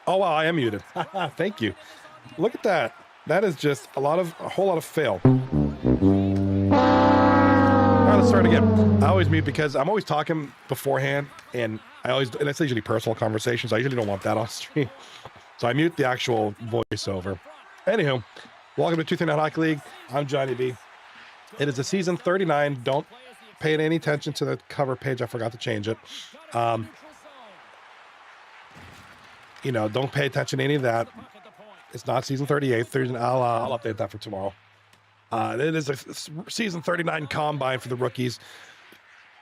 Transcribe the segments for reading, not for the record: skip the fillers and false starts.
Oh, wow, I am muted. Thank you. Look at that. That is just a whole lot of fail. All right, let's start again. I always mute because I'm always talking beforehand, and it's usually personal conversations. I usually don't want that on stream. So I mute the actual voiceover. Anywho, welcome to 239 Hockey League. I'm Johnny B. It is a season 39. Don't pay any attention to the cover page. I forgot to change it. Don't pay attention to any of that. It's not season 38. I'll update that for tomorrow. It is a season 39 combine for the rookies.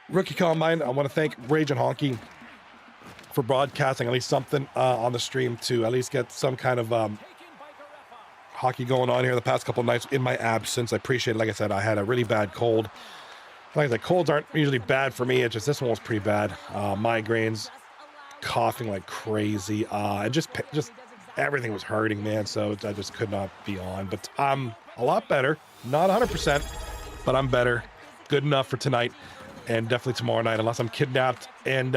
Rookie combine. I want to thank Rage and Honky for broadcasting at least something on the stream to at least get some kind of hockey going on here the past couple of nights in my absence. I appreciate it. Like I said, I had a really bad cold. Like I said, colds aren't usually bad for me. It's just this one was pretty bad. Migraines, coughing like crazy, and just everything was hurting, man. So I just could not be on. But I'm a lot better. Not 100%, but I'm better. Good enough for tonight, and definitely tomorrow night, unless I'm kidnapped. And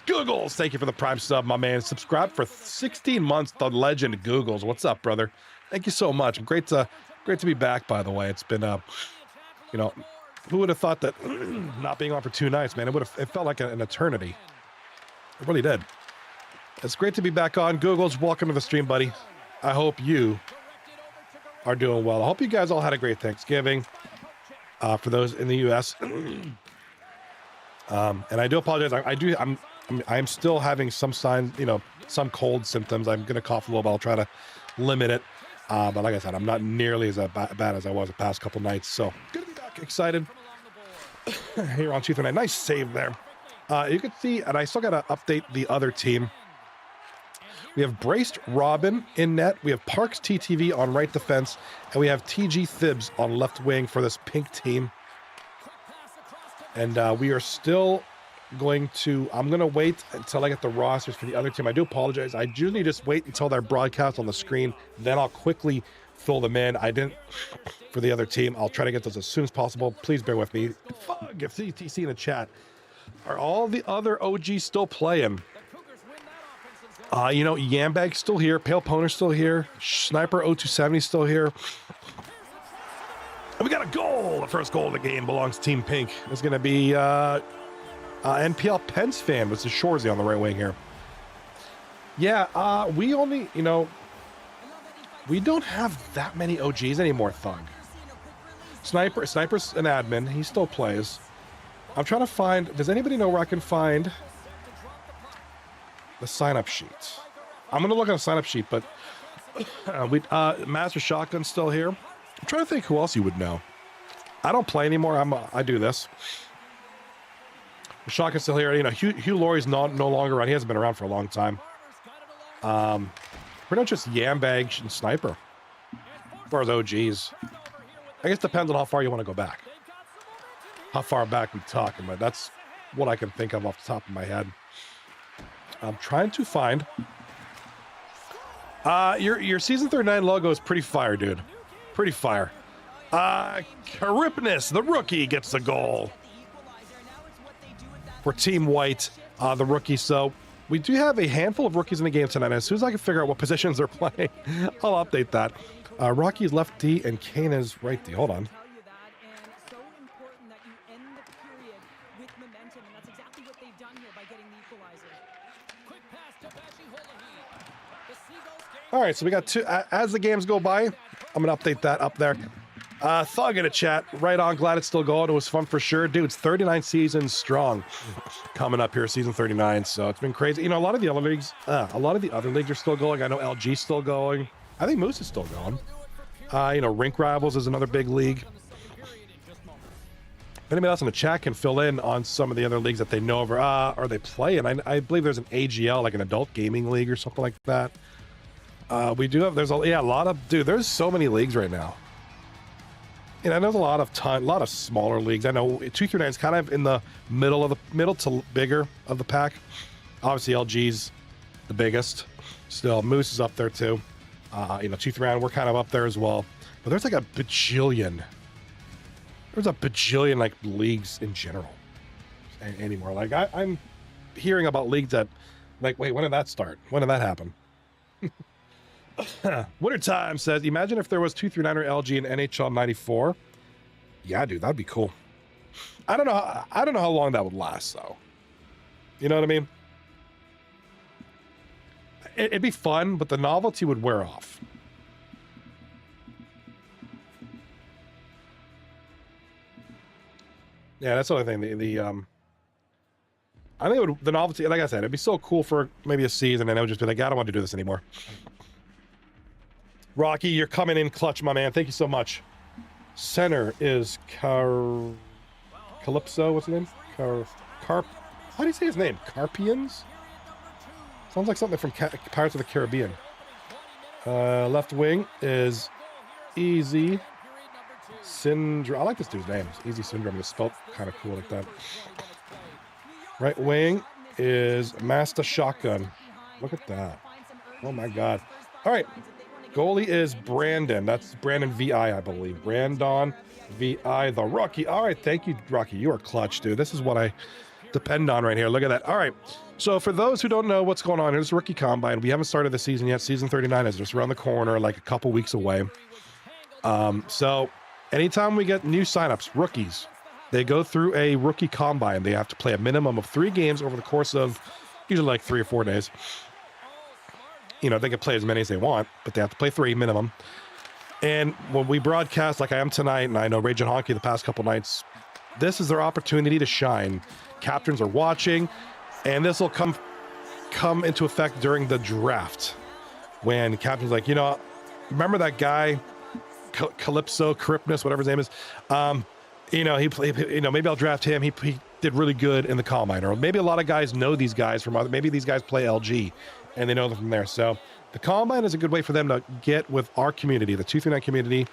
Googles, thank you for the Prime sub, my man. Subscribe for 16 months. The legend Googles. What's up, brother? Thank you so much. Great to be back. By the way, it's been who would have thought that not being on for 2 nights, man? It felt like an eternity. It really did. It's great to be back on. Googles, welcome to the stream, buddy. I hope you are doing well. I hope you guys all had a great Thanksgiving. For those in the U.S. And I do apologize. I'm still having some signs, some cold symptoms. I'm gonna cough a little bit. I'll try to limit it. But like I said, I'm not nearly as bad as I was the past couple nights. So good to be back. Excited. Here on 239. Nice save there. You can see, and I still got to update the other team. We have Braced Robin in net. We have Parks TTV on right defense. And we have TG Thibs on left wing for this pink team. And we are still going to, I'm going to wait until I get the rosters for the other team. I do apologize. I usually just wait until they're broadcast on the screen. Then I'll quickly fill them in. I didn't for the other team. I'll try to get those as soon as possible. Please bear with me. Fuck, if CTC in the chat. Are all the other OGs still playing? Yambag's still here. Pale Poner's still here. Sniper 0270's still here. And we got a goal. The first goal of the game belongs to Team Pink. It's going to be NPL Pence fan with the Shorzy on the right wing here. Yeah, we only, we don't have that many OGs anymore, Thug. Sniper's an admin. He still plays. I'm trying to find, does anybody know where I can find the sign-up sheet? I'm going to look at a sign-up sheet, but Master Shotgun's still here. I'm trying to think who else you would know. I don't play anymore. I do this. Shotgun's still here. Hugh Laurie's no longer around. He hasn't been around for a long time. Pretty much just Yambag and Sniper as far as OGs. I guess it depends on how far you want to go back. How far back we talking, but that's what I can think of off the top of my head. I'm trying to find your season 39 logo is pretty fire, dude. Pretty fire. Karipnis, the rookie, gets the goal for Team White, the rookie. So we do have a handful of rookies in the game tonight. As soon as I can figure out what positions they're playing, I'll update that. Rocky's left D and Kane is right D. Hold on. All right, so we got two. As the games go by, I'm going to update that up there. Thug in a chat. Right on. Glad it's still going. It was fun for sure. Dude, it's 39 seasons strong coming up here, season 39. So it's been crazy. A lot of the other leagues, are still going. I know LG's still going. I think Moose is still going. Rink Rivals is another big league. If anybody else in the chat can fill in on some of the other leagues that they know of or they play in. I believe there's an AGL, like an adult gaming league or something like that. We do have, there's a lot of, dude, there's so many leagues right now. There's a lot of smaller leagues. I know 239 is kind of in the middle to bigger of the pack. Obviously LG's the biggest. Still, Moose is up there too. 239, we're kind of up there as well. But there's like a bajillion. There's a bajillion like leagues in general anymore. Like I'm hearing about leagues that, like, wait, when did that start? When did that happen? Wintertime says, imagine if there was 239er LG in NHL 94. Yeah, dude, that'd be cool. I don't know how long that would last, though. You know what I mean? It'd be fun, but the novelty would wear off. Yeah, that's the only thing. I think the novelty, like I said, it'd be so cool for maybe a season, and I would just be like, I don't want to do this anymore. Rocky, you're coming in clutch, my man. Thank you so much. Center is Calypso. What's his name? How do you say his name? Carpians? Sounds like something from Pirates of the Caribbean. Left wing is Easy Syndrome. I like this dude's name. Easy Syndrome. It's spelled kind of cool like that. Right wing is Master Shotgun. Look at that. Oh my God. All right. Goalie is Brandon. That's Brandon VI, I believe. Brandon VI, the rookie. All right. Thank you, Rocky. You are clutch, dude. This is what I depend on right here. Look at that. All right. So for those who don't know what's going on, here's Rookie Combine. We haven't started the season yet. Season 39 is just around the corner, like a couple weeks away. So anytime we get new signups, rookies, they go through a Rookie Combine. They have to play a minimum of 3 games over the course of usually like 3 or 4 days. You know, they can play as many as they want, but they have to play 3 minimum. And when we broadcast like I am tonight, and I know Raging Honky the past couple nights, this is their opportunity to shine. Captains are watching, and this will come into effect during the draft. When captain's like, you know, remember that guy, Calypso, Cryptness, whatever his name is? You know, maybe I'll draft him. He did really good in the Combine. Or maybe a lot of guys know these guys from other, maybe these guys play LG, and they know them from there. So the Combine is a good way for them to get with our community, the 239 community,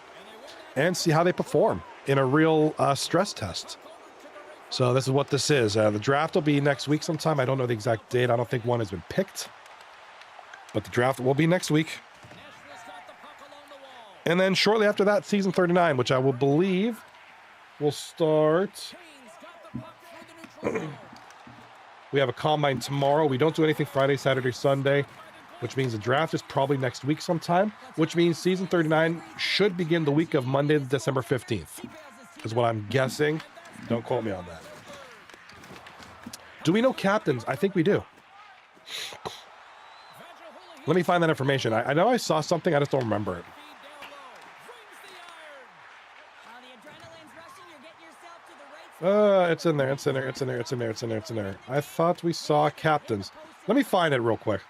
and see how they perform in a real stress test. So this is what this is. The draft will be next week sometime. I don't know the exact date. I don't think one has been picked, but the draft will be next week. And then shortly after that, season 39, which I will believe will start. We have a Combine tomorrow. We don't do anything Friday, Saturday, Sunday, which means the draft is probably next week sometime, which means season 39 should begin the week of Monday, December 15th, is what I'm guessing. Don't quote me on that. Do we know captains? I think we do. Let me find that information. I know I saw something. I just don't remember it. It's in there. It's in there. It's in there. It's in there. It's in there. It's in there. I thought we saw captains. Let me find it real quick.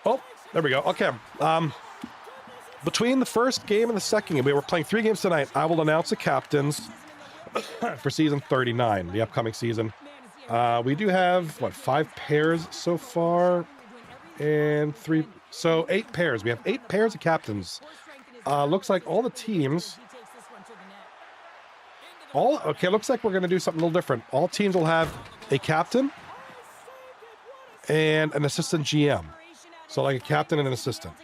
Oh, there we go. Okay. Between the first game and the second game, we were playing 3 games tonight. I will announce the captains for season 39, the upcoming season. We do have, 5 pairs so far? And 3, so 8 pairs. We have 8 pairs of captains. Looks like all the teams... Okay, looks like we're going to do something a little different. All teams will have a captain and an assistant GM. So like a captain and an assistant.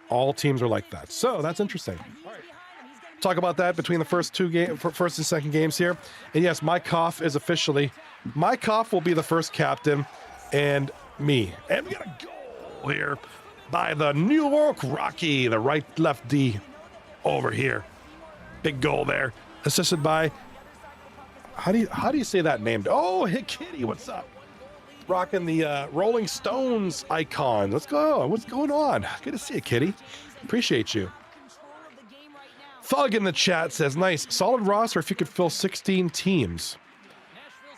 All teams are like that. So that's interesting. Talk about that between the first and second games here. And yes, my cough is officially, my cough will be the first captain and me. And we got a goal here by the New York Rocky, the right-left D over here. Big goal there. Assisted by, how do you say that name? Oh, hey, Kitty, what's up? Rocking the Rolling Stones icon. Let's go. What's going on? Good to see you, Kitty. Appreciate you. Thug in the chat says, nice. Solid roster if you could fill 16 teams.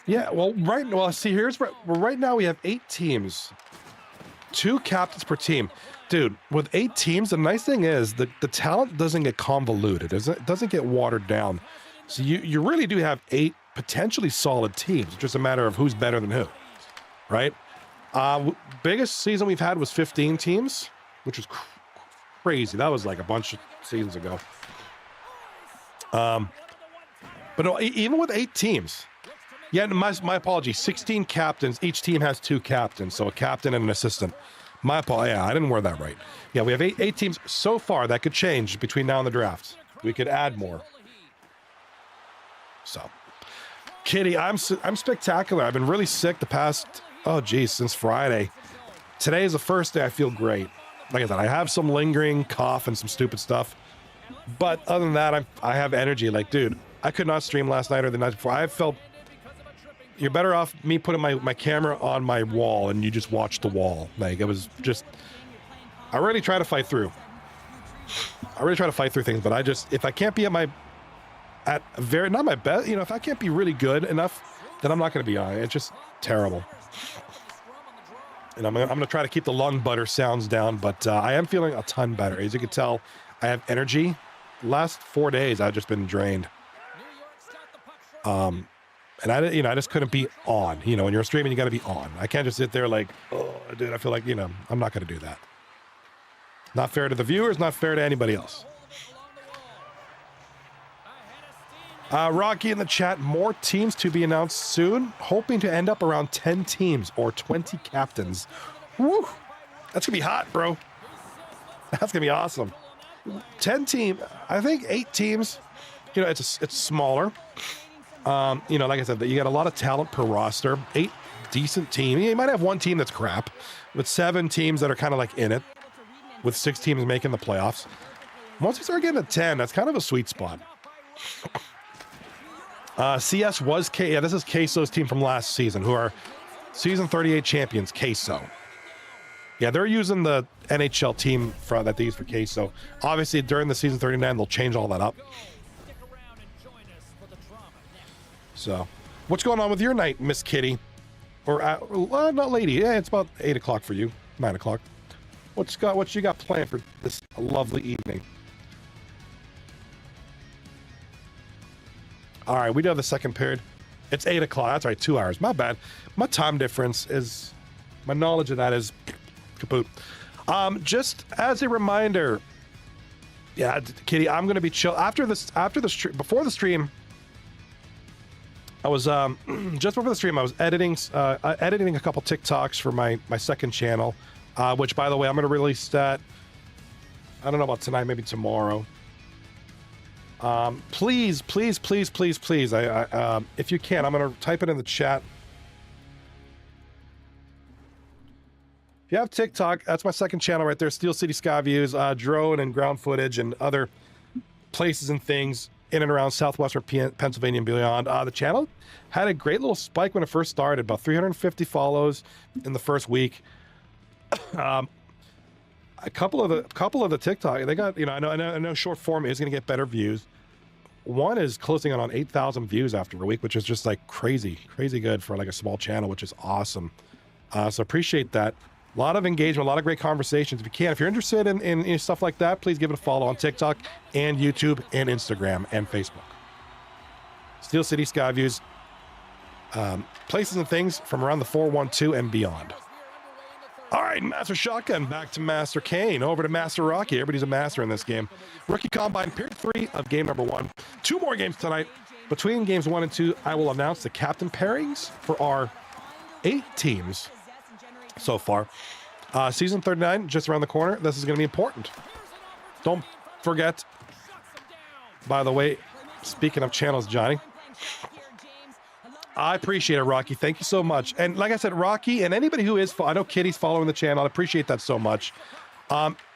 Yeah, right now we have 8 teams. 2 captains per team. Dude, with 8 teams, the nice thing is the talent doesn't get convoluted. It doesn't get watered down. So you really do have 8 potentially solid teams. It's just a matter of who's better than who. Right? Biggest season we've had was 15 teams, which was crazy. That was like a bunch of seasons ago. But no, even with 8 teams, yeah, my apologies, 16 captains. Each team has 2 captains, so a captain and an assistant. My apologies, yeah, I didn't word that right. Yeah, we have 8 teams so far. That could change between now and the draft. We could add more. So, Kitty, I'm spectacular. I've been really sick the past, since Friday. Today is the first day I feel great. Like I said, I have some lingering cough and some stupid stuff. But other than that, I have energy. Like, dude, I could not stream last night or the night before. I felt you're better off me putting my camera on my wall and you just watch the wall. Like, it was just, I really try to fight through. Things, but if I can't be not my best, if I can't be really good enough, then I'm not going to be on it. It's just terrible. And I'm going to try to keep the lung butter sounds down, but I am feeling a ton better. As you can tell, I have energy. Last 4 days, I've just been drained. And I just couldn't be on. When you're streaming, you got to be on. I can't just sit there like, oh, dude, I feel like, I'm not going to do that. Not fair to the viewers, not fair to anybody else. Rocky in the chat, more teams to be announced soon. Hoping to end up around 10 teams or 20 captains. Woo! That's going to be hot, bro. That's going to be awesome. 10 team, I think 8 teams. It's smaller. Like I said, you got a lot of talent per roster. 8 decent teams. You might have one team that's crap, with 7 teams that are kind of like in it, with 6 teams making the playoffs. Once we start getting to 10, that's kind of a sweet spot. CS was this is Queso's team from last season, who are season 38 champions, Queso. Yeah, they're using the NHL team that they use for Queso. Obviously, during the season 39, they'll change all that up. So, what's going on with your night, Miss Kitty? Or, not lady. Yeah, it's about 8 o'clock for you. 9 o'clock. What you got planned for this lovely evening? All right, we do have the second period. It's 8 o'clock. That's right, 2 hours. My bad. My time difference is, my knowledge of that is kaput. Just as a reminder, yeah, Kitty, I'm gonna be chill after the stream. Before the stream, I was just before the stream, I was editing a couple TikToks for my second channel, which, by the way, I'm gonna release that. I don't know about tonight, maybe tomorrow. Please, I if you can, I'm gonna type it in the chat. If you have TikTok, that's my second channel right there. Steel City Sky Views, drone and ground footage and other places and things in and around southwestern Pennsylvania and beyond. The channel had a great little spike when it first started, about 350 follows in the first week. A couple of the TikTok, they got, I know short form is going to get better views. One is closing on 8,000 views after a week, which is just like crazy good for like a small channel, which is awesome. So appreciate that. A lot of engagement, a lot of great conversations. If you're interested in stuff like that, please give it a follow on TikTok and YouTube and Instagram and Facebook. Steel City Sky Views, places and things from around the 412 and beyond. All right, Master Shotgun, back to Master Kane, over to Master Rocky. Everybody's a master in this game. Rookie Combine, period 3 of game number 1. 2 more games tonight. Between games 1 and 2, I will announce the captain pairings for our 8 teams so far. Season 39, just around the corner. This is going to be important. Don't forget, by the way, speaking of channels, Johnny, I appreciate it, Rocky. Thank you so much. And like I said, Rocky and anybody who is, I know Kitty's following the channel. I appreciate that so much.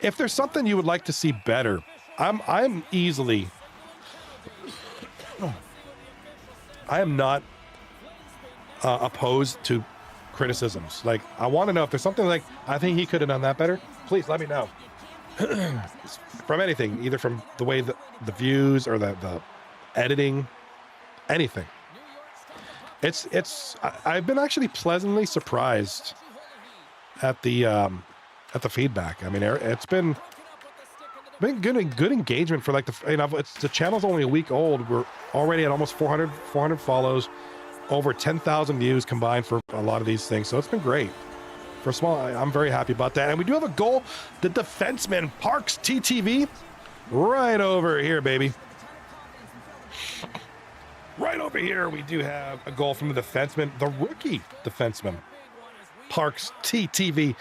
If there's something you would like to see better, I'm easily, I am not opposed to criticisms. Like, I want to know if there's something like, I think he could have done that better. Please let me know. From anything, either from the way the views or the editing, anything. I've been actually pleasantly surprised at the feedback. I mean, it's been good engagement for like the channel's only a week old. We're already at almost 400 follows, over 10,000 views combined for a lot of these things. So it's been great. For small, I'm very happy about that. And we do have a goal. The defenseman, Parks TTV, right over here, baby. Right over here, we do have a goal from the defenseman, the rookie defenseman, Parks TTV.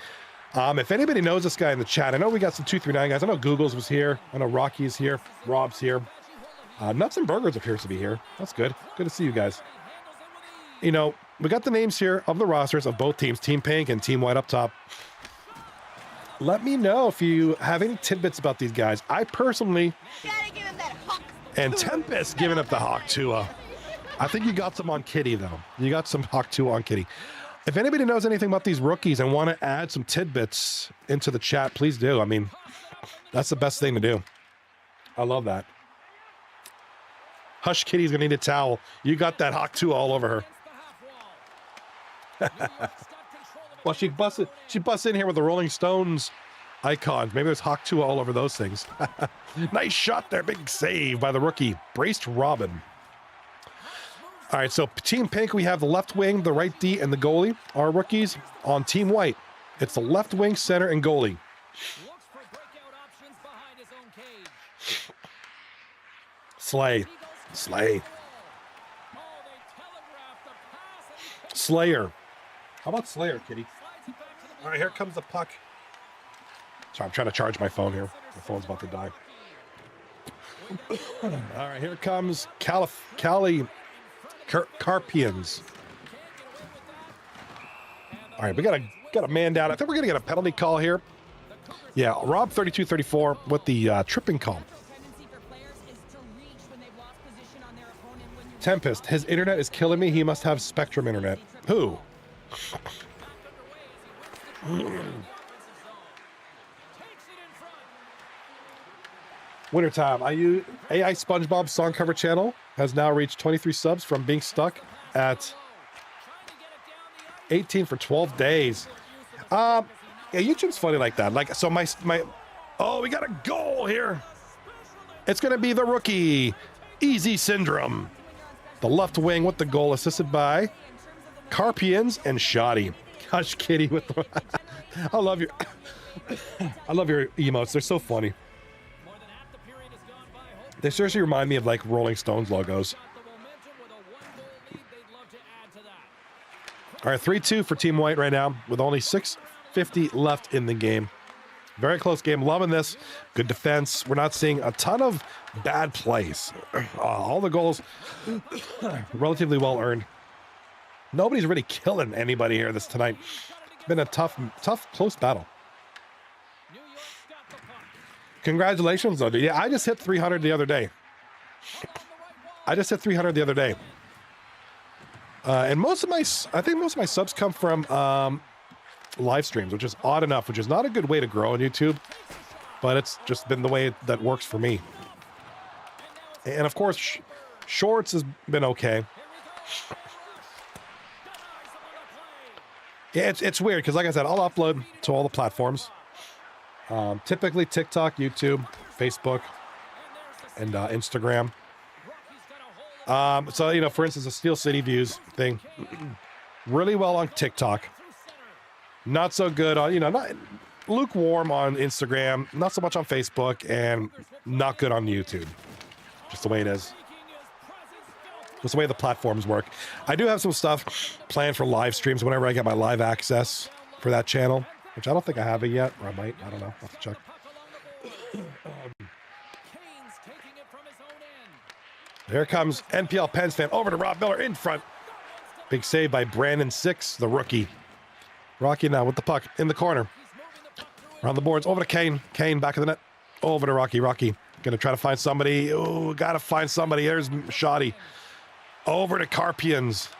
If anybody knows this guy in the chat, I know we got some 239 guys. I know Google's was here. I know Rocky's here. Rob's here. Nuts and Burgers appears to be here. That's good. Good to see you guys. you know, we got the names here of the rosters of both teams, Team Pink and Team White up top. Let me know if you have any tidbits about these guys. I personally, and Tempest giving up the Hawk Tua. I think you got some on Kitty, though. You got some Hawk Tua on Kitty. If anybody knows anything about these rookies and want to add some tidbits into the chat, please do. I mean, that's the best thing to do. I love that. Hush Kitty's going to need a towel. You got that Hawk Tua all over her. Well, she busts in here with the Rolling Stones icons. Maybe there's Hawk Tua all over those things. Nice shot there. Big save by the rookie. Braced Robin. All right, so Team Pink, we have the left wing, the right D, and the goalie. Our rookies on Team White, it's the left wing, center, and goalie. Slay. Slayer. How about Slayer, Kitty? All right, here comes the puck. Sorry, I'm trying to charge my phone here. My phone's about to die. All right, here comes Carpians. All right, we got a man down. I think we're gonna get a penalty call here. Yeah, Rob 32-34 with the tripping call. Tempest, his internet is killing me. He must have Spectrum internet. Who? Wintertime. AI SpongeBob song cover channel has now reached 23 subs from being stuck at 18 for 12 days. Yeah, YouTube's funny like that. Like, so my oh, we got a goal here. It's gonna be the rookie, Easy Syndrome. The left wing with the goal, assisted by Carpians and Shoddy. Gosh, Kitty with the I love your emotes. They're so funny. They seriously remind me of like Rolling Stones logos. All right, 3-2 for Team White right now with only 6:50 left in the game. Very close game. Loving this. Good defense. We're not seeing a ton of bad plays. All the goals relatively well earned. Nobody's really killing anybody here this tonight. It's been a tough, close battle. Congratulations, though, dude. Yeah, I just hit 300 the other day. And I think most of my subs come from live streams, which is odd enough, which is not a good way to grow on YouTube, but it's just been the way that works for me. And of course, shorts has been okay. Yeah, it's weird because, like I said, I'll upload to all the platforms. Typically TikTok, YouTube, Facebook, and Instagram. So, you know, for instance, the Steel City Views thing, really well on TikTok. Not so good on, not lukewarm on Instagram, not so much on Facebook, and not good on YouTube. Just the way it is. Just the way the platforms work. I do have some stuff planned for live streams whenever I get my live access for that channel, which I don't think I have it yet, or I might. I don't know. I'll have to check. Here comes NPL Pens fan over to Rob Miller in front. Big save by Brandon Six, the rookie. Rocky now with the puck in the corner. Around the boards, over to Kane. Kane back of the net. Over to Rocky. Rocky gonna try to find somebody. Oh, gotta find somebody. There's Shoddy. Over to Carpians.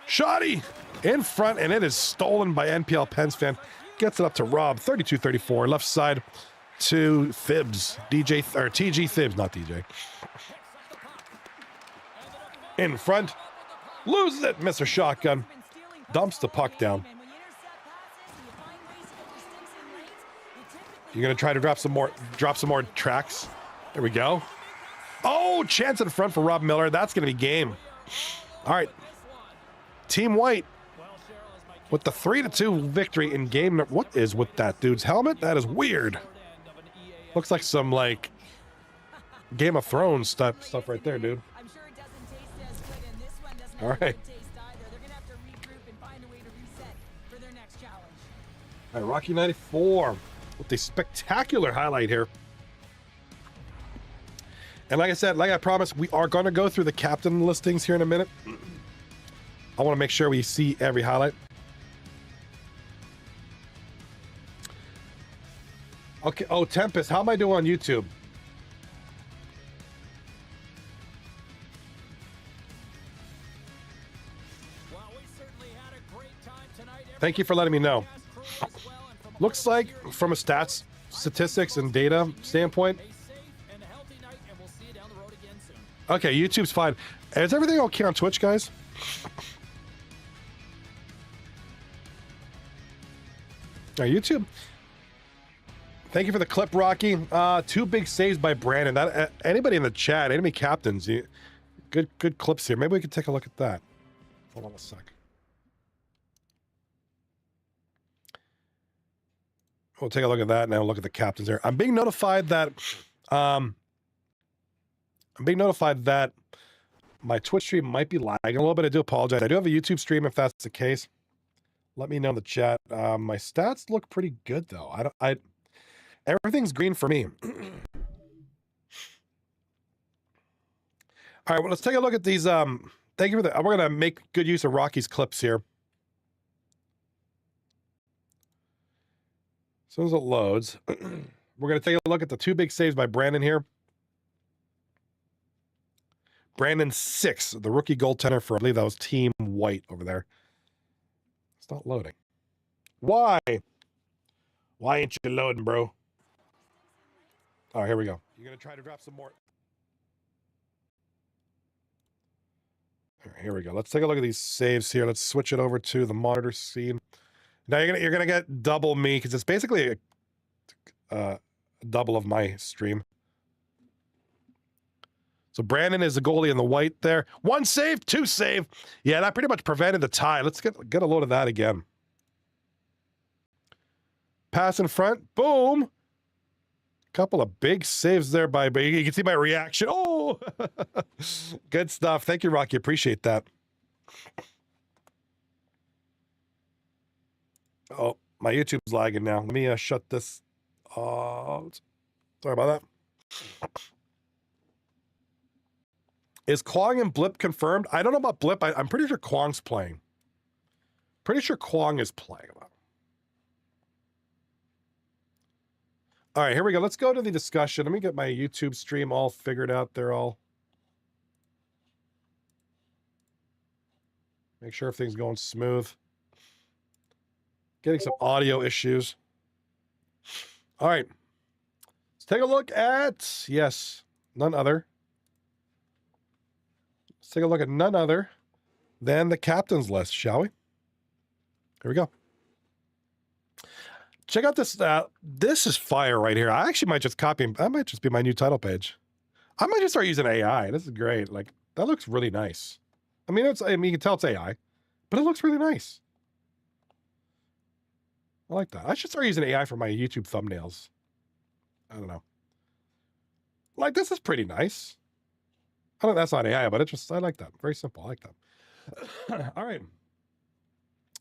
Shoddy in front, and it is stolen by NPL Pens fan. Gets it up to Rob. 32-34. Left side to Thibs. TG Thibs, not DJ. In front. Loses it. Mr. Shotgun. Dumps the puck down. You're going to try to drop some more tracks. There we go. Oh, chance in front for Rob Miller. That's going to be game. All right. Team White with the 3-2 victory in game. What is with that dude's helmet? That is weird. Looks like some like Game of Thrones stuff right there, dude. All right. All right, Rocky 94 with a spectacular highlight here. And like I said, like I promised, we are going to go through the captain listings here in a minute. I want to make sure we see every highlight. Okay. Oh, Tempest, how am I doing on YouTube? Thank you for letting me know. Looks like from a statistics and data standpoint. Okay, YouTube's fine. Is everything okay on Twitch, guys? YouTube. Thank you for the clip, Rocky. 2 big saves by Brandon. That anybody in the chat, enemy captains, good clips here. Maybe we could take a look at that. Hold on a sec. We'll take a look at that and then we'll look at the captains there. I'm being notified that my Twitch stream might be lagging a little bit. I do apologize. I do have a YouTube stream if that's the case. Let me know in the chat. My stats look pretty good though. Everything's green for me. All right, well, let's take a look at these. Thank you for that. We're gonna make good use of Rocky's clips here. As soon as it loads, we're going to take a look at the 2 big saves by Brandon here. Brandon 6, the rookie goaltender for, I believe that was Team White over there. It's not loading. Why? Why ain't you loading, bro? All right, here we go. You're going to try to drop some more. All right, here we go. Let's take a look at these saves here. Let's switch it over to the monitor scene. Now you're gonna get double me because it's basically a double of my stream. So Brandon is the goalie in the white there. 1 save, 2 save. Yeah, that pretty much prevented the tie. Let's get a load of that again. Pass in front, boom. Couple of big saves there by, but you can see my reaction. Oh, good stuff. Thank you, Rocky. Appreciate that. Oh, my YouTube's lagging now. Let me shut this. Sorry about that. Is Kwong and Blip confirmed? I don't know about Blip. I'm pretty sure Kwong's playing. Pretty sure Kwong is playing. All right, here we go. Let's go to the discussion. Let me get my YouTube stream all figured out there. Make sure everything's going smooth. Getting some audio issues. All right. Let's take a look at, yes, none other. Let's take a look at none other than the captain's list, shall we? Here we go. Check out this. This is fire right here. I actually might just copy. That might just be my new title page. I might just start using AI. This is great. Like, that looks really nice. I mean, you can tell it's AI, but it looks really nice. I like that. I should start using AI for my YouTube thumbnails. I don't know. Like, this is pretty nice. I don't know, that's not AI, but I like that. Very simple. I like that. All right.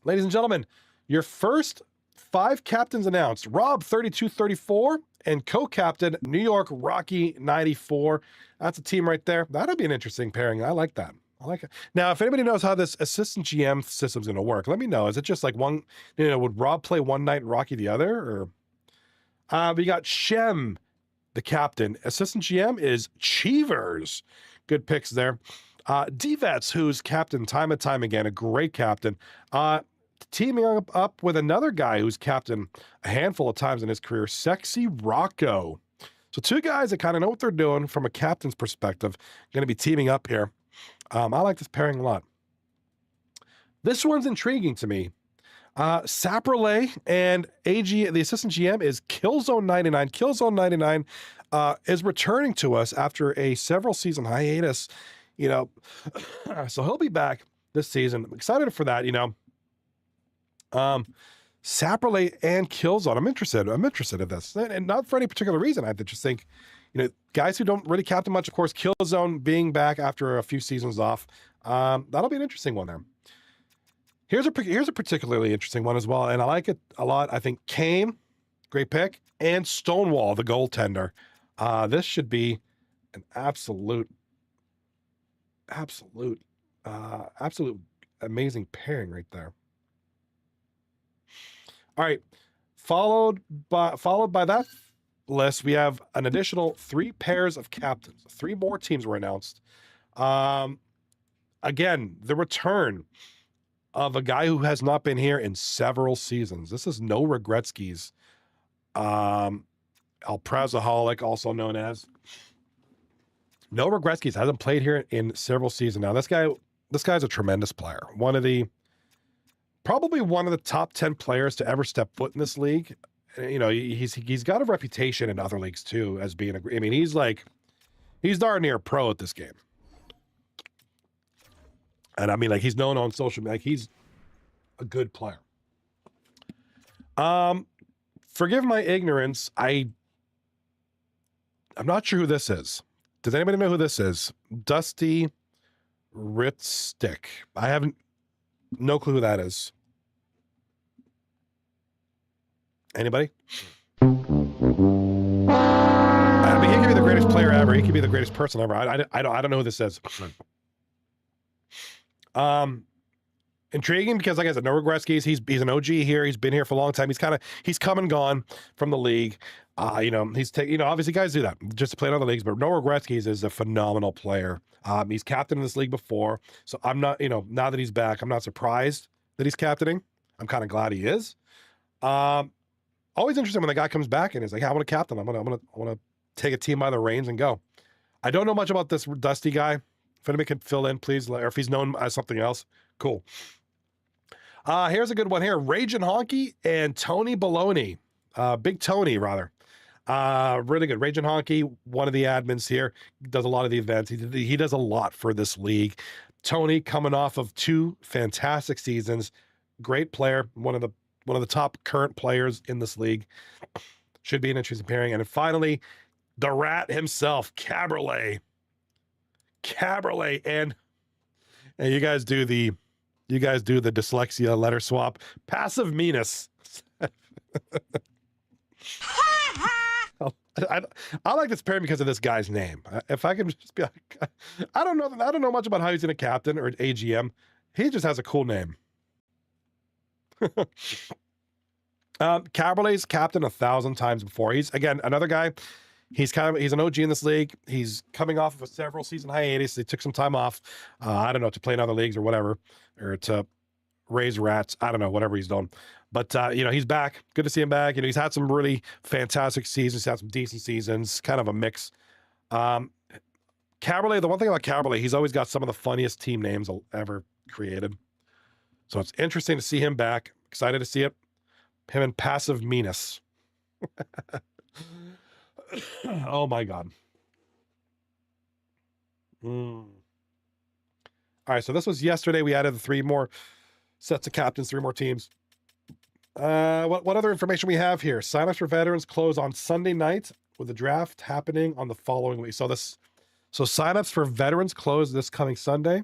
Ladies and gentlemen, your first 5 captains announced. Rob 3234 and co-captain New York Rocky 94. That's a team right there. That'll be an interesting pairing. I like that. I like it. Now, if anybody knows how this assistant GM system's going to work, let me know. Is it just like one, would Rob play one night and Rocky the other? Or we got Shem, the captain. Assistant GM is Cheevers. Good picks there. Devets, who's captain time and time again, a great captain. Teaming up with another guy who's captain a handful of times in his career, Sexy Rocco. So 2 guys that kind of know what they're doing from a captain's perspective, going to be teaming up here. I like this pairing a lot. This one's intriguing to me. Saprolay and AG, the assistant GM, is Killzone 99. Killzone 99 is returning to us after a several season hiatus, so he'll be back this season. I'm excited for that, Saprolay and Killzone. I'm interested in this, and not for any particular reason. I just think, guys who don't really captain much, of course, Killzone being back after a few seasons off, that'll be an interesting one there. Here's a particularly interesting one as well, and I like it a lot. I think Kane, great pick, and Stonewall, the goaltender. This should be An absolute amazing pairing right there. All right. Followed by that list, we have an additional 3 pairs of captains. 3 more teams were announced. Again, the return of a guy who has not been here in several seasons. This is No Regretskis. El Prazaholic, also known as. No Regretskis hasn't played here in several seasons now. This guy's a tremendous player. Probably one of the top 10 players to ever step foot in this league. You know, he's got a reputation in other leagues too as being I mean, he's darn near pro at this game. And I mean, like, he's known on social media, like, he's a good player. Forgive my ignorance. I'm not sure who this is. Does anybody know who this is? Dusty Ritstick. I haven't, no clue who that is. Anybody? I mean, he could be the greatest player ever. He could be the greatest person ever. I don't know who this is. Intriguing because, like I said, No Regretskis, he's an OG here. He's been here for a long time. He's come and gone from the league. You know, obviously guys do that just to play in other leagues, but No Regretskis is a phenomenal player. He's captain in this league before. So I'm not, now that he's back, I'm not surprised that he's captaining. I'm kind of glad he is. Always interesting when the guy comes back and is like, hey, I want to captain. I want to take a team by the reins and go. I don't know much about this Dusty guy. If anybody can fill in, please, or if he's known as something else, cool. Here's a good one here. Ragin' Honky and Tony Baloney. Big Tony, rather. Really good. Ragin' Honky, one of the admins here, does a lot of the events. He does a lot for this league. Tony, coming off of 2 fantastic seasons, great player, one of the top current players in this league. Should be an interesting pairing. And then finally, the rat himself, Cabriolet, and you guys do the dyslexia letter swap. Passive Menace. I like this pairing because of this guy's name. If I can just be like, I don't know much about how he's in a captain or an AGM. He just has a cool name. Cabriolet's captain 1,000 times before. He's, again, another guy. He's an OG in this league. He's coming off of a several season hiatus. He took some time off. I don't know, to play in other leagues or whatever, or to raise rats. I don't know, whatever he's doing. But, he's back. Good to see him back. He's had some really fantastic seasons. He's had some decent seasons, kind of a mix. Cabriolet, the one thing about Cabriolet, he's always got some of the funniest team names ever created. So it's interesting to see him back. Excited to see it. Him and Passive Menace. Oh my God. All right, so this was yesterday. We added 3 more sets of captains, 3 more teams. What other information we have here? Signups for veterans close on Sunday night, with the draft happening on the following week. So signups for veterans close this coming Sunday.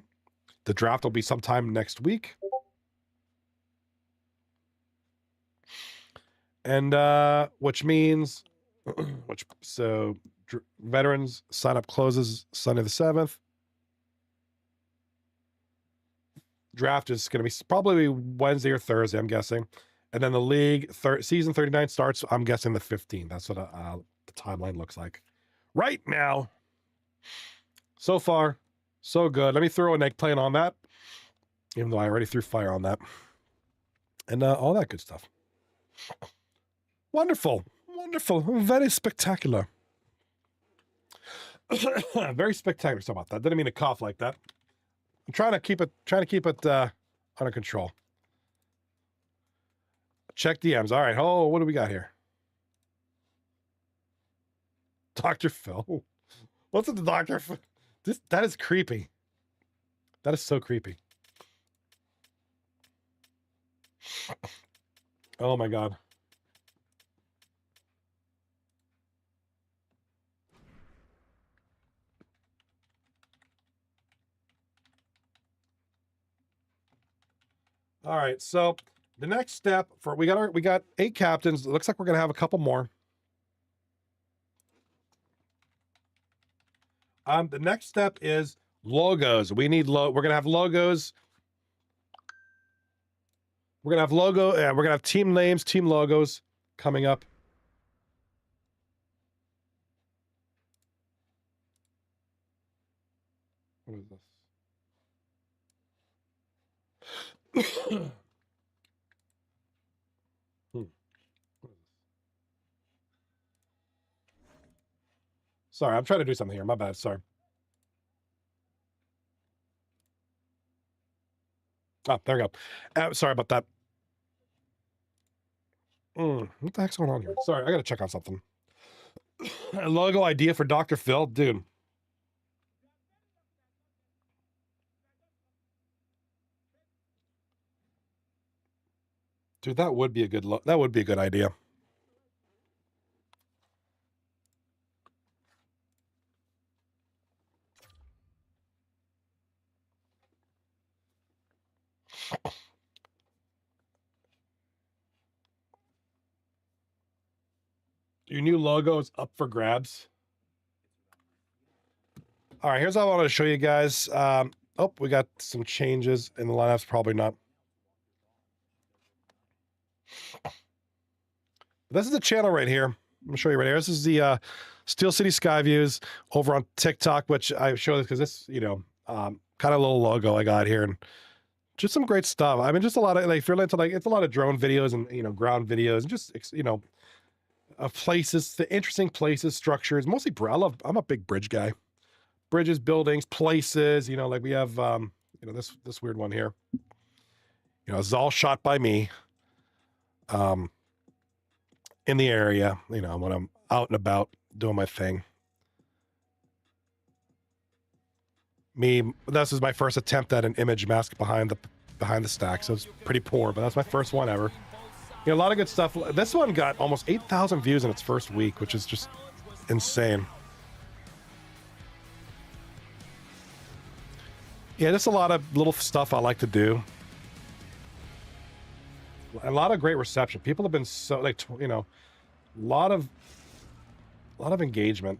The draft will be sometime next week. And which means veterans sign up closes Sunday the 7th. Draft is going to be probably Wednesday or Thursday, I'm guessing. And then the league season 39 starts, I'm guessing, the 15th. That's what the timeline looks like right now. So far, so good. Let me throw an eggplant on that, even though I already threw fire on that. And all that good stuff. Wonderful. Very spectacular. Very spectacular. Sorry about that. Didn't mean to cough like that. I'm trying to keep it under control. Check DMs. All right. Oh, what do we got here? Dr. Phil. What's with the Dr. Phil? That is creepy. That is so creepy. Oh my God. All right, so the next step we got 8 captains. It looks like we're gonna have a couple more. The next step is logos. We need we're gonna have logos. We're gonna have we're gonna have team names, team logos coming up. What is this? Sorry, I'm trying to do something here. My bad. Sorry. Oh, there we go. Sorry about that. What the heck's going on here? Sorry, I gotta check on something. A logo idea for Dr. Phil, dude. Dude, that would be a good idea. Your new logo is up for grabs. All right, here's what I wanted to show you guys. Oh, we got some changes in the lineups. Probably not. This is the channel right here. I'm gonna show you right here. This is the Steel City Sky Views over on TikTok, which I show this because this, kind of little logo I got here, and just some great stuff. I mean, just a lot of if you're into it's a lot of drone videos and ground videos, and just places, the interesting places, structures. Mostly, I'm a big bridge guy. Bridges, buildings, places. Like we have this weird one here. It's all shot by me. In the area, when I'm out and about doing my thing. This is my first attempt at an image mask behind the stack, so it's pretty poor, but that's my first one ever. A lot of good stuff. This one got almost 8,000 views in its first week, which is just insane. Yeah, just a lot of little stuff I like to do. A lot of great reception. People have been so a lot of engagement.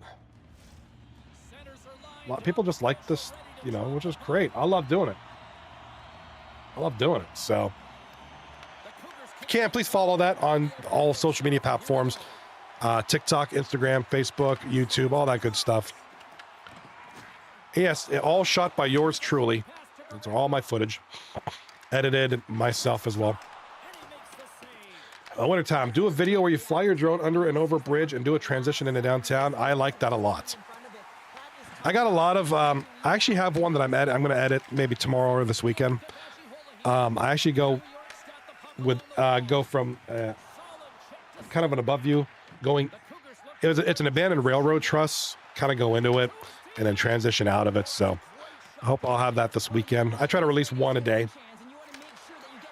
A lot of people just like this, which is great. I love doing it. So if you can, please follow that on all social media platforms, TikTok, Instagram, Facebook, YouTube, all that good stuff. Yes, all shot by yours truly. That's all my footage. Edited myself as well. Wintertime, do a video where you fly your drone under and over a bridge and do a transition into downtown. I like that a lot. I got a lot of, I actually have one that I'm going to edit maybe tomorrow or this weekend. I actually go from kind of an above view going, it's an abandoned railroad truss, kind of go into it and then transition out of it. So I hope I'll have that this weekend. I try to release one a day,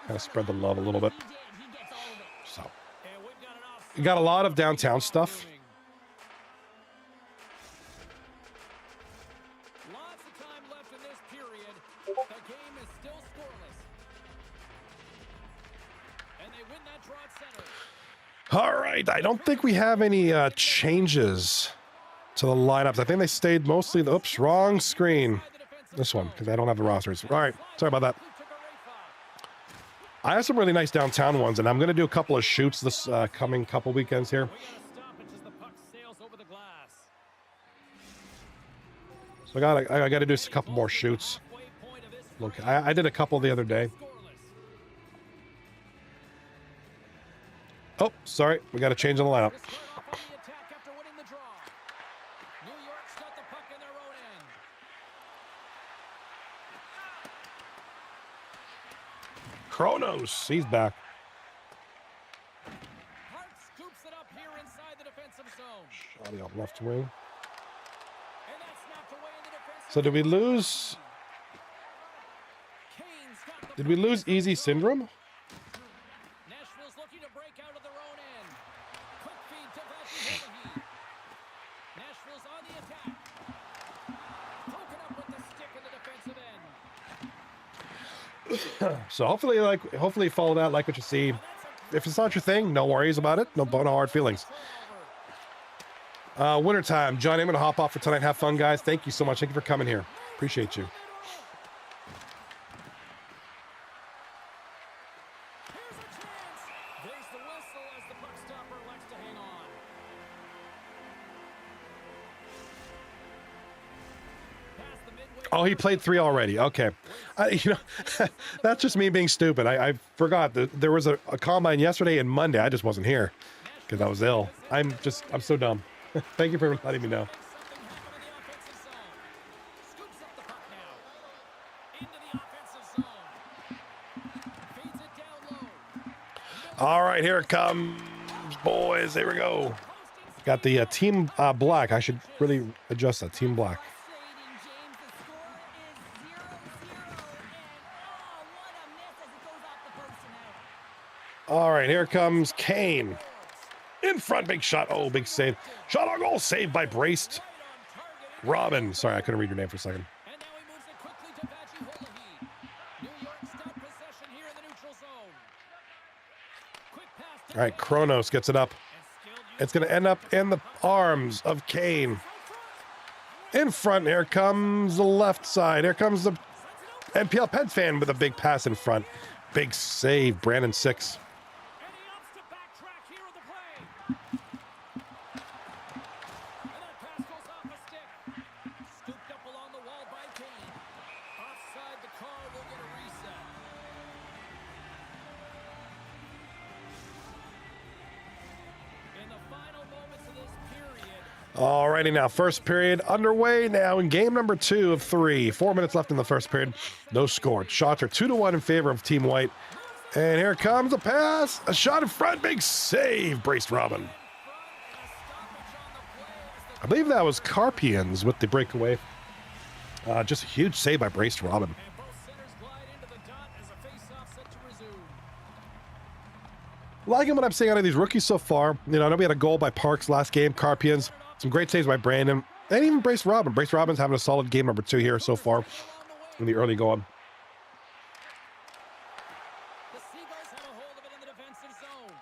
kind of spread the love a little bit. So you got a lot of downtown stuff. Lots of time left in this period. The game is still scoreless. And they win that draw at center. All right. I don't think we have any changes to the lineups. I think they stayed mostly oops, wrong screen. This one, because I don't have the rosters. All right. Sorry about that. I have some really nice downtown ones, and I'm going to do a couple of shoots this coming couple weekends here. So I got to do a couple more shoots. Look, I did a couple the other day. Oh, sorry. We got to change on the lineup. Kronos, he's back. Scoops it up here inside the defensive zone. Shotty off left wing. And that's knocked away in the defensive. So did we lose? Did we lose Easy Syndrome? Nashville's looking to break out of their own end. Quick feed to Vashi. Nashville's on the attack. Poking up with the stick in the defensive end. So hopefully follow that, like what you see. If it's not your thing, no worries about it. No hard feelings. Wintertime. Johnny, I'm going to hop off for tonight. Have fun, guys. Thank you so much. Thank you for coming here. Appreciate you. Here's a chance. There's the whistle as the puck stopper elects to hang on. Past the midway. Oh, he played 3 already. Okay. You know, that's just me being stupid. I forgot that there was a combine yesterday and Monday. I just wasn't here because I was ill. I'm so dumb. Thank you for letting me know. Something happened in the offensive zone. Scoops up the puck now. Into the offensive zone. Feeds it down low. All right, here it comes, boys. Here we go. Got the team black. I should really adjust that. Team black. Frustrating, James. The score is 0-0, and what a miss as it goes off the post and out. All right, here comes Kane. In front, big shot. Oh, big save. Shot on goal, saved by Braced Robin. Sorry, I couldn't read your name for a second. And now he moves it quickly to Vachi. New York's got possession here in the neutral zone. Quick pass to All right, Kronos gets it up. It's going to end up in the arms of Kane. In front, here comes the left side. Here comes the NPL Pens fan with a big pass in front. Big save, Brandon 6. And he opts to backtrack here on the play. And that pass goes off a stick. Scooped up along the wall by Kane. Offside, the car will get a reset. In the final moments of this period, Alrighty, now first period underway now in game number 2 of 3. 4 minutes left in the first period. No score. Shots are 2-1 in favor of Team White. And here comes a pass. A shot in front. Big save. Braced Robin. I believe that was Carpians with the breakaway. Just a huge save by Braced Robin. and both centers glide into the dot as a face-off set to resume. Liking what I'm seeing out of these rookies so far. You know, I know we had a goal by Parks last game. Carpians. Some great saves by Brandon. And even Braced Robin. Braced Robin's having a solid game number 2 here so far in the early going. The Seagulls have a hold of it in the defensive zone.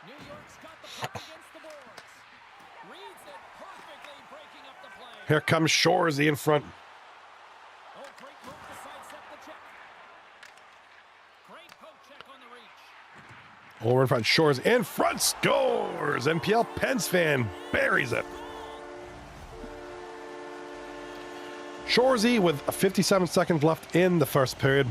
New York's got the puck against the boards. Reads it perfectly, breaking up the play. Here comes Shorzy in front. Oh, great move to sidestep the check. Great poke check on the reach. Over in front, Shores in front, scores! NPL Pens fan buries it. Shorzy with 57 seconds left in the first period. Oh,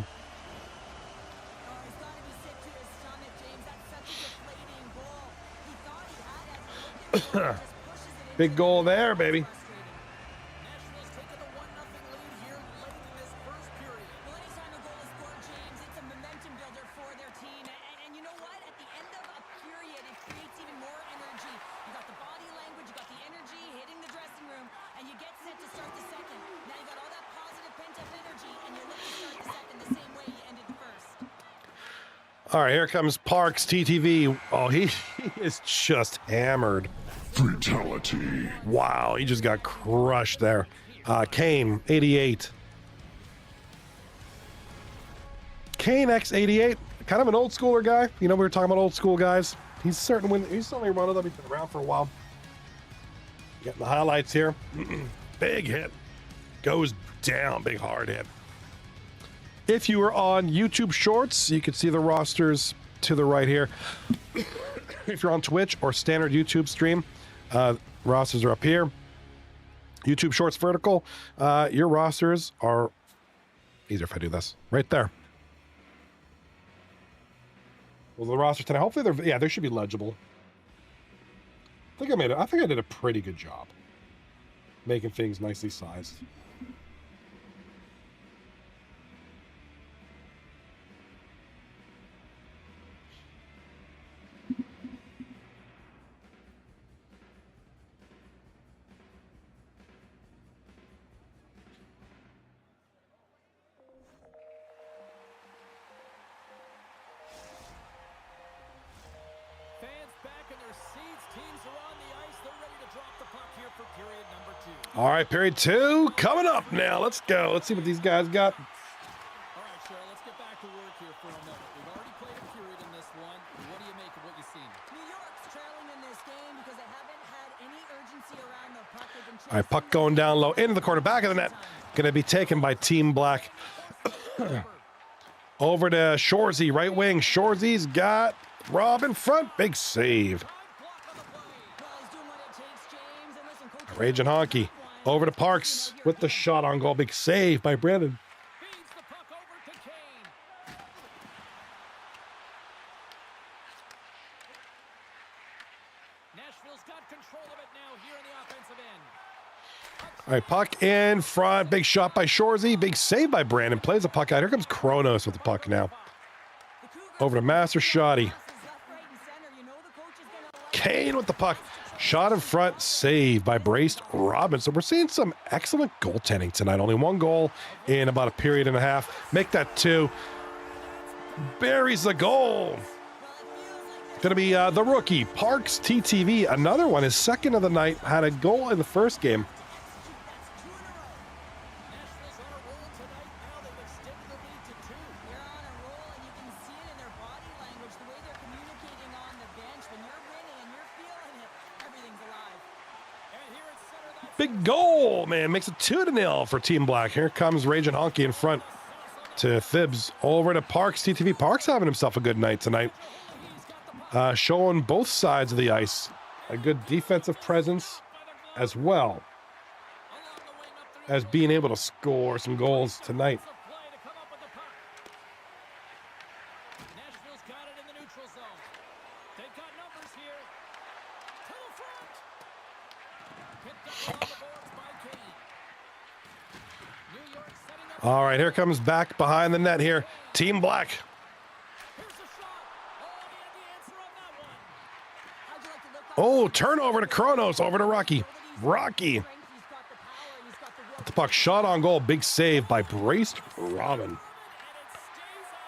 he's got to be sick to his stomach, James. That's such a deflating goal. He thought he had it. Look at him. Just pushes it in. Big goal there, baby. Nashville's taken a 1-0 lead here late in this first period. Well, anytime a goal is scored, James, it's a momentum builder for their team. And you know what? At the end of a period, it creates even more energy. You got the body language, you got the energy hitting the dressing room, and you get set to start the second. Now you got all that positive pent-up energy, and you look to start the second the same way you ended the first. All right, here comes Parks, TTV. Oh, he is just hammered. Fatality. Wow, he just got crushed there. Kane, 88. Kane X88, kind of an old schooler guy. You know, we were talking about old school guys. He's certainly one of them. He's been around for a while. Getting the highlights here. Big hit. Goes down. Big hard hit. If you were on YouTube Shorts, you could see the rosters to the right here. If you're on Twitch or standard YouTube stream, rosters are up here. YouTube Shorts vertical. Your rosters are easier if I do this right there. Well, the roster tonight. Hopefully, they should be legible. I think I did a pretty good job making things nicely sized. Fans back in their seats. Teams are on the ice. They're ready to drop the puck here for period number 2. All right, period 2 coming up now. Let's go. Let's see what these guys got. All right, Cheryl, let's get back to work here for a minute. We've already played a period in this one. What do you make of what you've seen? New York's trailing in this game because they haven't All right, puck going down low into the corner, back of the net. Going to be taken by Team Black. Over to Shorzy, right wing. Shorzy's got Rob in front. Big save. Raging Honky. Over to Parks with the shot on goal. Big save by Brandon. Feeds the puck over to Kane. Nashville's got control of it now here in the offensive end. All right, puck in front. Big shot by Shorzy. Big save by Brandon. Plays the puck out. Here comes Kronos with the puck now. Over to Master Shoddy. Kane with the puck. Shot in front. Save by Braced Robinson. We're seeing some excellent goaltending tonight. Only one goal in about a period and a half. Make that 2. Buries the goal. Going to be the rookie, Parks TTV. Another one, his second of the night. Had a goal in the first game. Nashville's on a roll tonight. Now they've extended the lead to 2. They're on a roll, and you can see it in their body language, the way they're communicating on the bench. When you're winning and you're feeling it, everything's alive. And here it's center. That's Big goal, man. Makes it 2-0 for Team Black. Here comes Raging Honky in front to Thibs. Over to Parks TTV. Parks having himself a good night tonight. Showing both sides of the ice. A good defensive presence as well as being able to score some goals tonight. the play to come up with the puck. Nashville's got it in the neutral zone. They've got numbers here. To the front. Picked up on the boards by Kane. New York setting up. All right, here comes back behind the net here. Team Black. Here's the shot. Oh, he had the answer on that one. How'd you like to look Oh, turnover to Kronos. Over to Rocky. Rocky. He's got the power and he's got the will. The puck shot on goal. Big save by Braced Robin. And it stays out.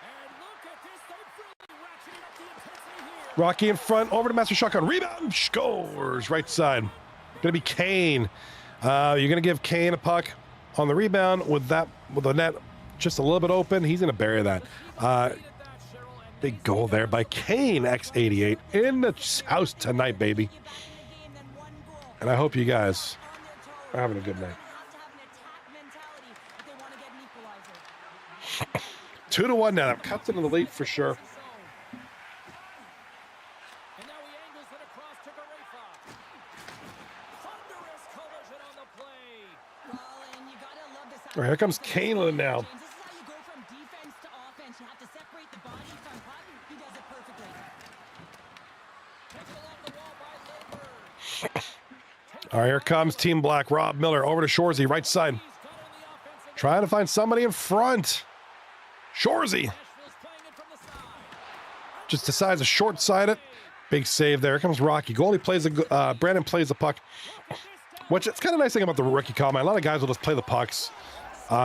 And look at this. They've really ratcheted up the intensity here. Rocky in front. Over to Master Shotgun. Rebound. Scores. Right side. Going to be Kane. You're going to give Kane a puck on the rebound with the net just a little bit open. He's going to bury that. Big goal there by Kane, X88, in the house tonight, baby. And I hope you guys are having a good night. 2-1 now. That cuts into the lead for sure. And now he angles it across to Garefa. Thunderous collision on the play. Well, and you gotta love this. All right, here comes Kane now. This is how you go from defense to offense. You have to separate the body from puck. He does it perfectly. Taken along the wall by Lindbergh. All right, here comes Team Black. Rob Miller over to Shorzy, right side. He's got on the offensive. Trying to find somebody in front. Shorzy Nashville's playing it from the side. just decides to short side it. Big save there. Here comes Rocky. Goalie plays the Brandon plays the puck. Which it's kind of nice thing about the rookie combine. A lot of guys will just play the pucks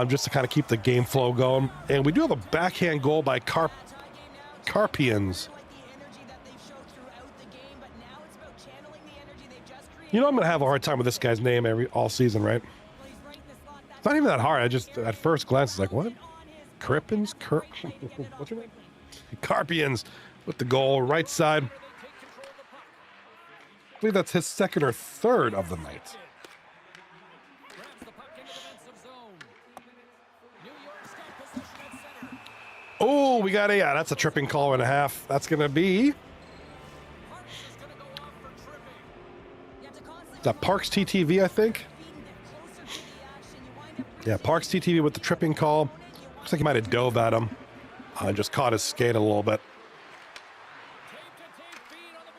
just to kind of keep the game flow going. And we do have a backhand goal by Carpians. You know I'm gonna have a hard time with this guy's name all season, right? It's not even that hard. I just at first glance it's like, what? Crippins? What's your name? Carpians with the goal, right side. I believe that's his second or third of the night. Grabs the puck into the defensive zone. New York's got possession at center. Oh, we got that's a tripping call and a half. That's gonna be Parks is going to go off for tripping. that Parks TTV, I think. Yeah, Parks TTV with the tripping call. Looks like he might have dove at him. Just caught his skate a little bit. Tape-to-tape feed on the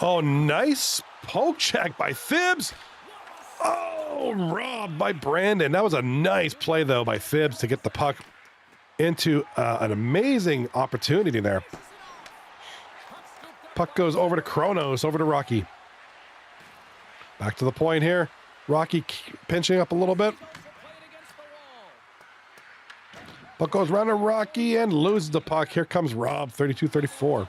blue line. Oh, nice poke check by Thibs. Oh, robbed by Brandon. That was a nice play, though, by Thibs to get the puck into an amazing opportunity there. Puck goes over to Kronos, over to Rocky. Back to the point here. Rocky pinching up a little bit. Puck goes around to Rocky and loses the puck. Here comes Rob, 32-34.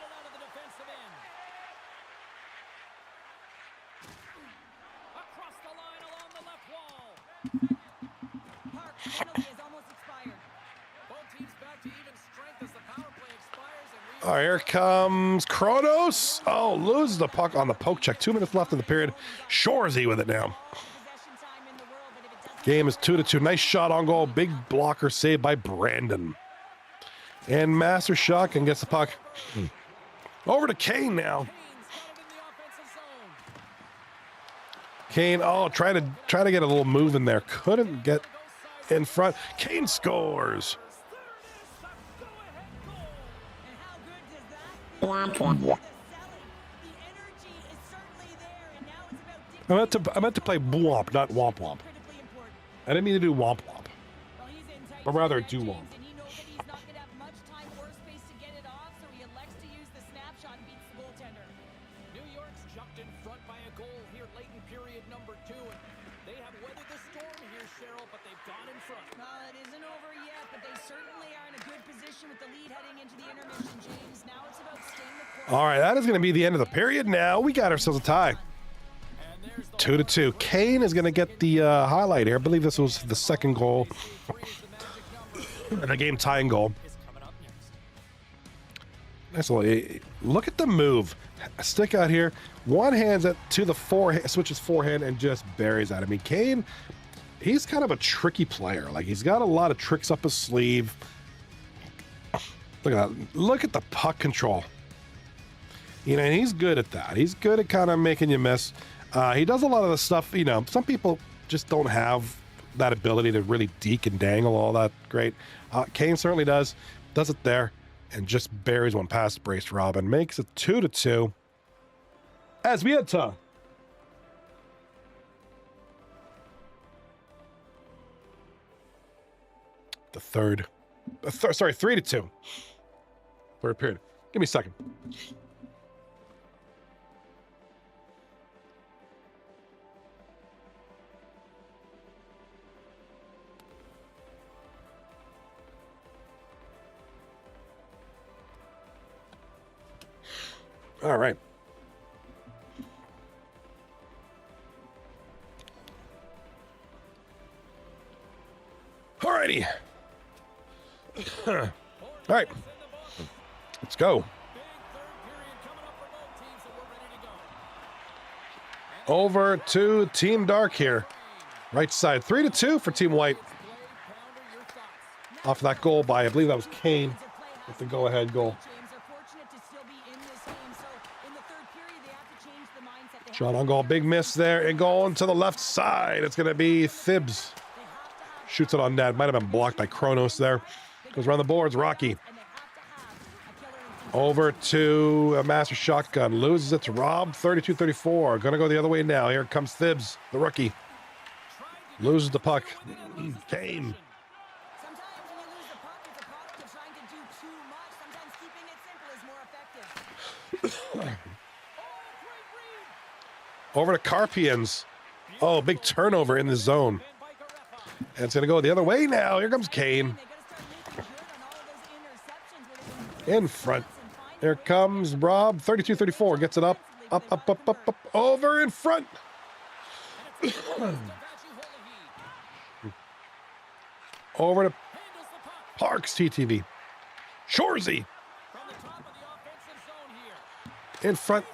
All right, here comes Kronos. Oh, loses the puck on the poke check. 2 minutes left in the period. Shorzy with it now. Game is 2-2. Nice shot on goal. Big blocker saved by Brandon. And Master Shotgun gets the puck. Over to Kane now. Kane, oh, try to get a little move in there. Couldn't get in front. Kane scores. I meant to play womp, not womp womp. I didn't mean to do womp womp, but rather do womp. New York's jumped in front by a goal here late in period number 2, and they have weathered the storm here, Cheryl, but they've gone in front. Well, it isn't over yet, but they certainly are in a good position with the lead heading into the intermission, James. Now it's about staying the course. All right, that is going to be the end of the period now. We got ourselves a tie. 2-2. Kane is going to get the highlight here. I believe this was the second goal. And a game tying goal. Nice little, look at the move. Stick out here. One hand's it to the forehand, switches forehand and just buries that. I mean, Kane, he's kind of a tricky player. Like, he's got a lot of tricks up his sleeve. Look at that. Look at the puck control. You know, and he's good at that. He's good at kind of making you miss. He does a lot of the stuff, you know, some people just don't have that ability to really deke and dangle all that great. Kane certainly does it there, and just buries one past Brace Robin. Makes it 2-2. As we enter the third, sorry, 3-2. Third period. Give me a second. All right. All righty. All right. Let's go. Over to Team Dark here. Right side. 3-2 for Team White. Off that goal by, I believe that was Kane with the go-ahead goal. Shot on goal, big miss there, and going to the left side. It's going to be Thibs. Shoots it on net. Might have been blocked by Kronos there. Goes around the boards, Rocky. Over to a Master Shotgun. Loses it to Rob, 32-34. Going to go the other way now. Here comes Thibs, the rookie. Loses the puck. Kane. Sometimes when you lose the puck, it's a product of trying to do too much. Sometimes keeping it simple is more effective. Over to Carpians. Oh, big turnover in the zone. And it's going to go the other way now. Here comes Kane. In front. Here comes Rob. 32-34. Gets it up. Up. Over in front. Over to Parks TTV. Shorzy. In front,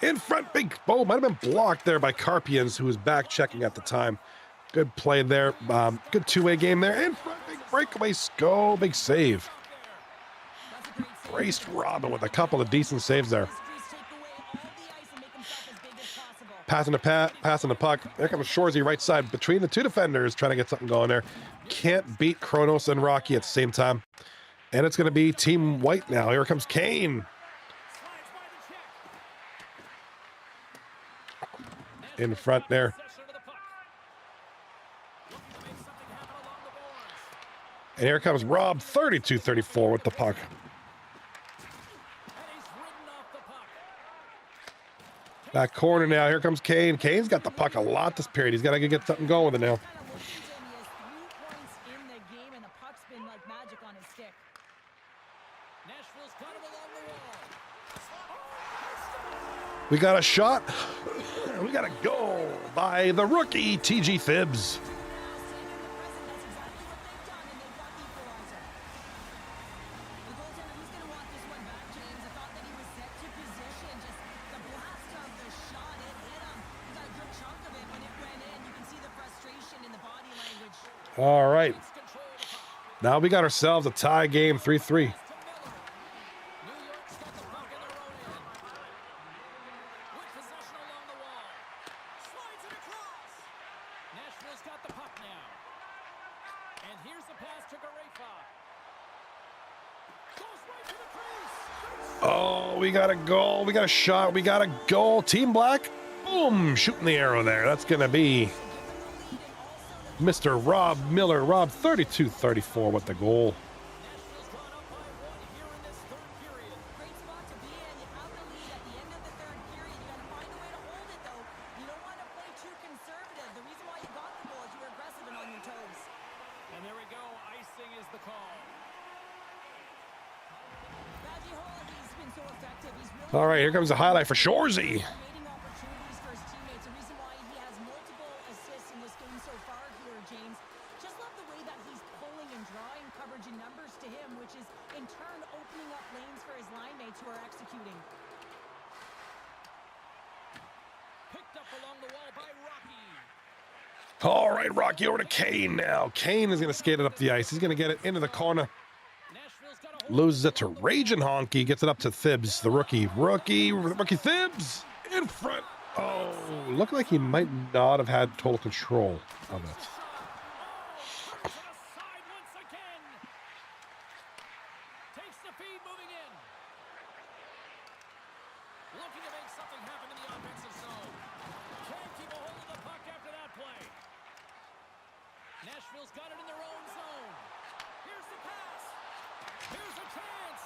big, oh, might have been blocked there by Carpians, who was back checking at the time. Good play there, good two-way game there. In front, big breakaway, go, big save. Braced Robin with a couple of decent saves there. Passing the puck. There comes Shorzy right side between the two defenders, trying to get something going there. Can't beat Kronos and Rocky at the same time. And it's going to be Team White now. Here comes Kane. In front there. And here comes Rob, 32-34 with the puck. Back corner now. Here comes Kane. Kane's got the puck a lot this period. He's got to get something going with it now. We got a shot. We got a goal by the rookie, TG Thibs. All right. Now we got ourselves a tie game, 3-3. New York's got the puck in their own end. With possession along the wall. Slides it across. Nashville's got the puck now. And here's the pass to Garefa. Goes right to the crease. Oh, we got a goal. We got a shot. We got a goal. Team Black. Boom. Shooting the arrow there. That's going to be Mr. Rob Miller. Rob 32-34 with the goal. Nashville's drawn up by 1 here in this third period. Great spot to be in. You have the lead at the end of the third period. You got to find a way to hold it, though. You don't want to play too conservative. The reason why you got the goal is you were aggressive and on your toes. And there we go. Icing is the call. He's been so effective. He's really All right, here comes the highlight for Shorzy. creating opportunities for his teammates. The reason why he has multiple assists in this game so far here, James. Just love the way that he's pulling and drawing coverage and numbers to him, which is in turn opening up lanes for his line mates who are executing. Picked up along the wall by Rocky. All right, Rocky over to Kane now. Kane is going to skate it up the ice. He's going to get it into the corner. Nashville's got a hold. Loses it to Raging Honky. Gets it up to Thibs, the rookie. Rookie Thibs in front. Oh, looked like he might not have had total control of it. To the side once again. Takes the feed moving in. Looking to make something happen in the offensive zone. Can't keep a hold of the puck after that play. Nashville's got it in their own zone. Here's the pass. Here's a chance.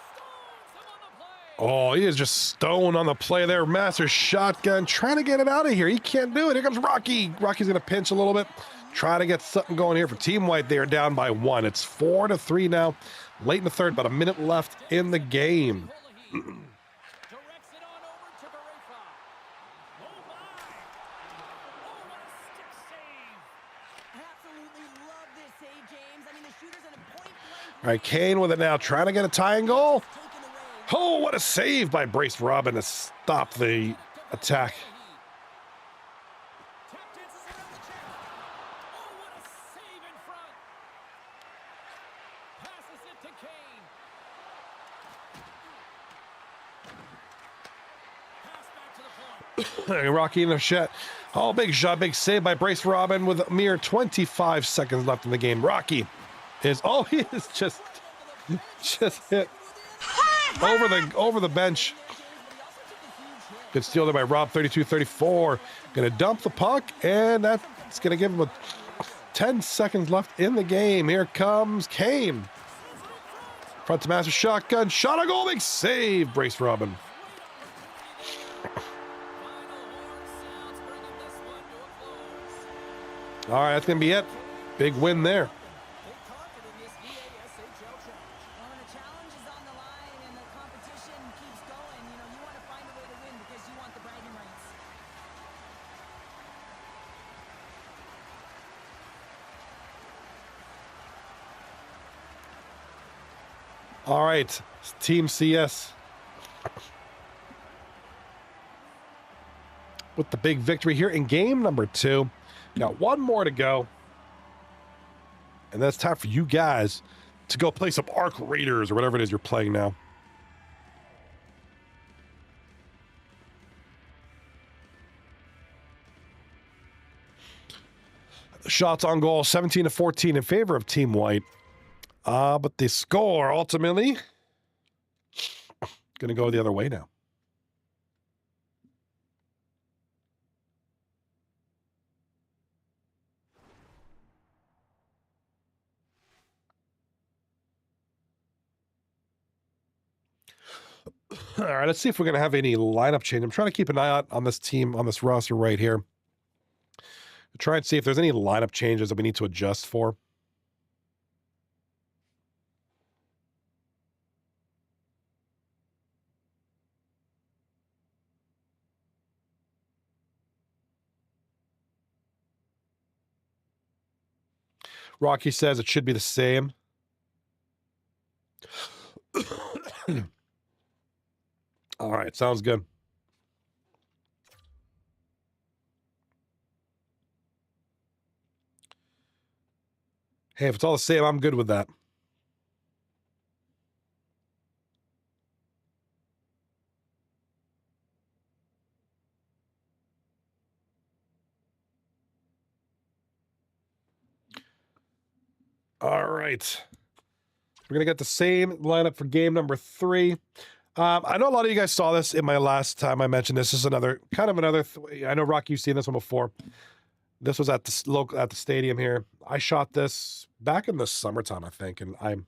Stones him on the play. Oh, he is just stone on the play there. Master shotgun, trying to get it out of here. He can't do it. Here comes Rocky. Rocky's going to pinch a little bit. Try to get something going here for Team White. They are down by 1. It's 4-3 now. Late in the third, about a minute left in the game. Directs it on over to Garefa. Oh my. Oh, what a stick save. Absolutely love this save, James. I mean, the shooter's at a point blank. All right, Kane with it now, trying to get a tying goal. Taken away. Oh, what a save by Brace Robin to stop the attack. Tap dances around the check. Oh, what a save in front. Passes it to Kane. Pass back to the point. Rocky in the shot. Oh, big shot, big save by Brace Robin with a mere 25 seconds left in the game. Rocky is, oh, he is just hit over the bench. Good steal there by Rob, 32-34. Gonna dump the puck, and that's gonna give him 10 seconds left in the game. Here comes Kane. Front to Master shotgun, shot a goal, big save, Brace Robin. All right, that's gonna be it. Big win there. Well, when a challenge is on the line and the competition keeps going, you want to find a way to win because you want the bragging rights. All right, Team CS with the big victory here in game number 2. Got one more to go, and that's time for you guys to go play some Arc Raiders or whatever it is you're playing now. Shots on goal, 17-14 in favor of Team White. But the score ultimately going to go the other way now. All right, let's see if we're going to have any lineup change. I'm trying to keep an eye out on this team, on this roster right here. Try and see if there's any lineup changes that we need to adjust for. Rocky says it should be the same. All right, sounds good. Hey, if it's all the same, I'm good with that. All right. We're going to get the same lineup for game number 3. I know a lot of you guys saw this in my last time I mentioned this. This is another I know, Rocky, you've seen this one before. This was at the stadium here. I shot this back in the summertime, I think, and I'm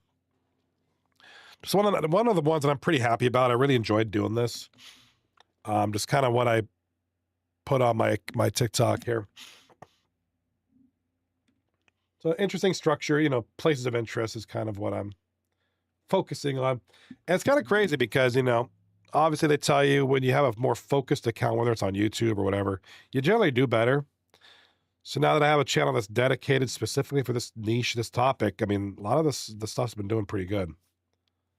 just one of the ones that I'm pretty happy about. I really enjoyed doing this. Just kind of what I put on my TikTok here. So interesting structure, you know, places of interest is kind of what I'm focusing on. And it's kind of crazy because, you know, obviously they tell you when you have a more focused account, whether it's on YouTube or whatever, you generally do better. So now that I have a channel that's dedicated specifically for this niche, this topic, I mean, a lot of the stuff's been doing pretty good.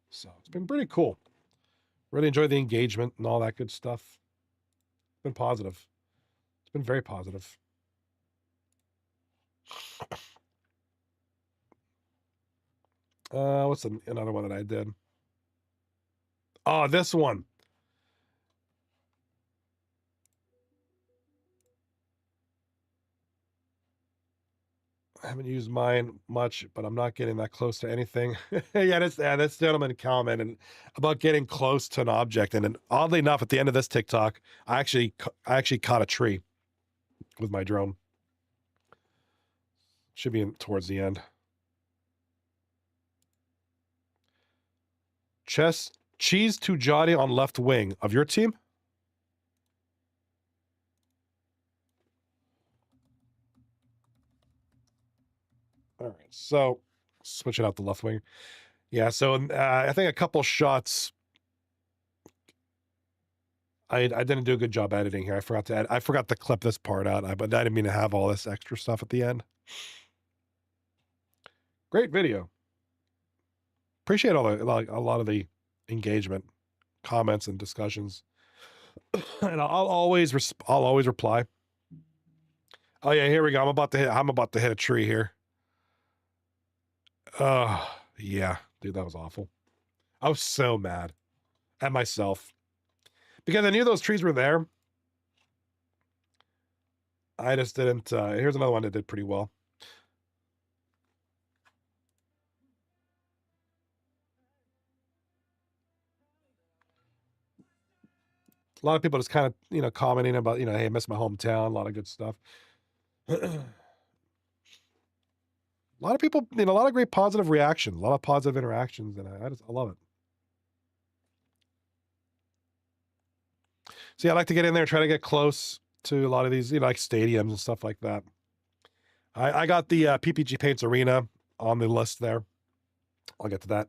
So it's been pretty cool. Really enjoyed the engagement and all that good stuff. It's been positive. It's been very positive. What's another one that I did? Oh, this one. I haven't used mine much, but I'm not getting that close to anything. Yeah, this gentleman commented about getting close to an object, and then oddly enough, at the end of this TikTok, I actually caught a tree with my drone. Should be towards the end. Cheese to Johnny on left wing of your team. All right, so switching out the left wing. Yeah, so I think a couple shots. I didn't do a good job editing here. I forgot to clip this part out. But I didn't mean to have all this extra stuff at the end. Great video. Appreciate a lot of the engagement, comments, and discussions. And I'll always reply. Oh yeah, here we go. I'm about to hit a tree here. Yeah, dude, that was awful. I was so mad at myself because I knew those trees were there. I just didn't. Here's another one that did pretty well. A lot of people just kind of, you know, commenting about, you know, hey, I miss my hometown. A lot of good stuff. A lot of people, you know, a lot of great positive reaction, a lot of positive interactions, and I love it. So yeah, I like to get in there and try to get close to a lot of these, you know, like stadiums and stuff like that. I got the PPG Paints Arena on the list there. I'll get to that.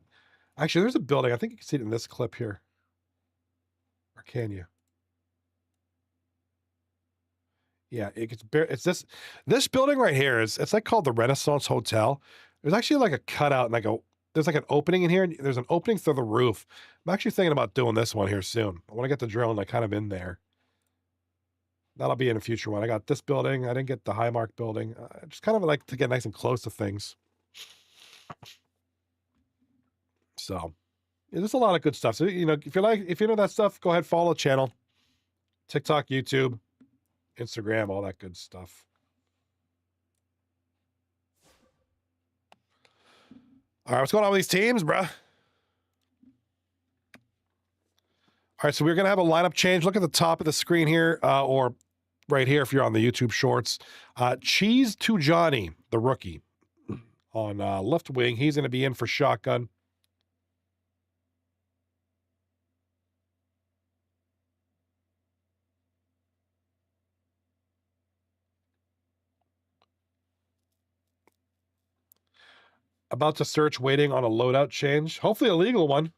Actually, there's a building. I think you can see it in this clip here. Or can you? Yeah, it's this building right here it's like called the Renaissance Hotel. There's actually like a cutout and there's like an opening in here, and there's an opening through the roof. I'm actually thinking about doing this one here soon. I want to get the drone like kind of in there. That'll be in a future one. I got this building. I didn't get the Highmark building. I just kind of like to get nice and close to things. So yeah, there's a lot of good stuff. So, you know, if you know that stuff, go ahead, follow the channel. TikTok, YouTube, Instagram, all that good stuff. All right, what's going on with these teams, bruh? All right, so we're going to have a lineup change. Look at the top of the screen here, or right here if you're on the YouTube shorts. Cheese to Johnny, the rookie, on left wing. He's going to be in for shotgun. About to search, waiting on a loadout change. Hopefully a legal one.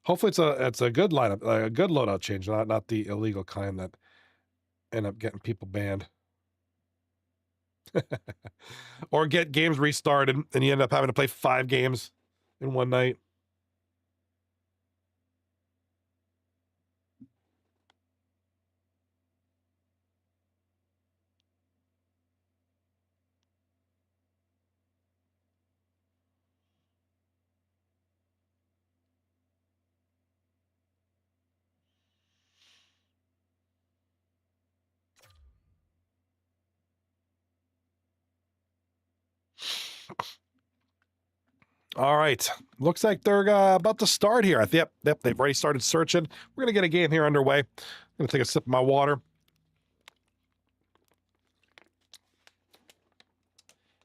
Hopefully it's a good lineup, a good loadout change, not the illegal kind that end up getting people banned. Or get games restarted and you end up having to play 5 games in one night. All right. Looks like they're about to start here. Yep, they've already started searching. We're going to get a game here underway. I'm going to take a sip of my water.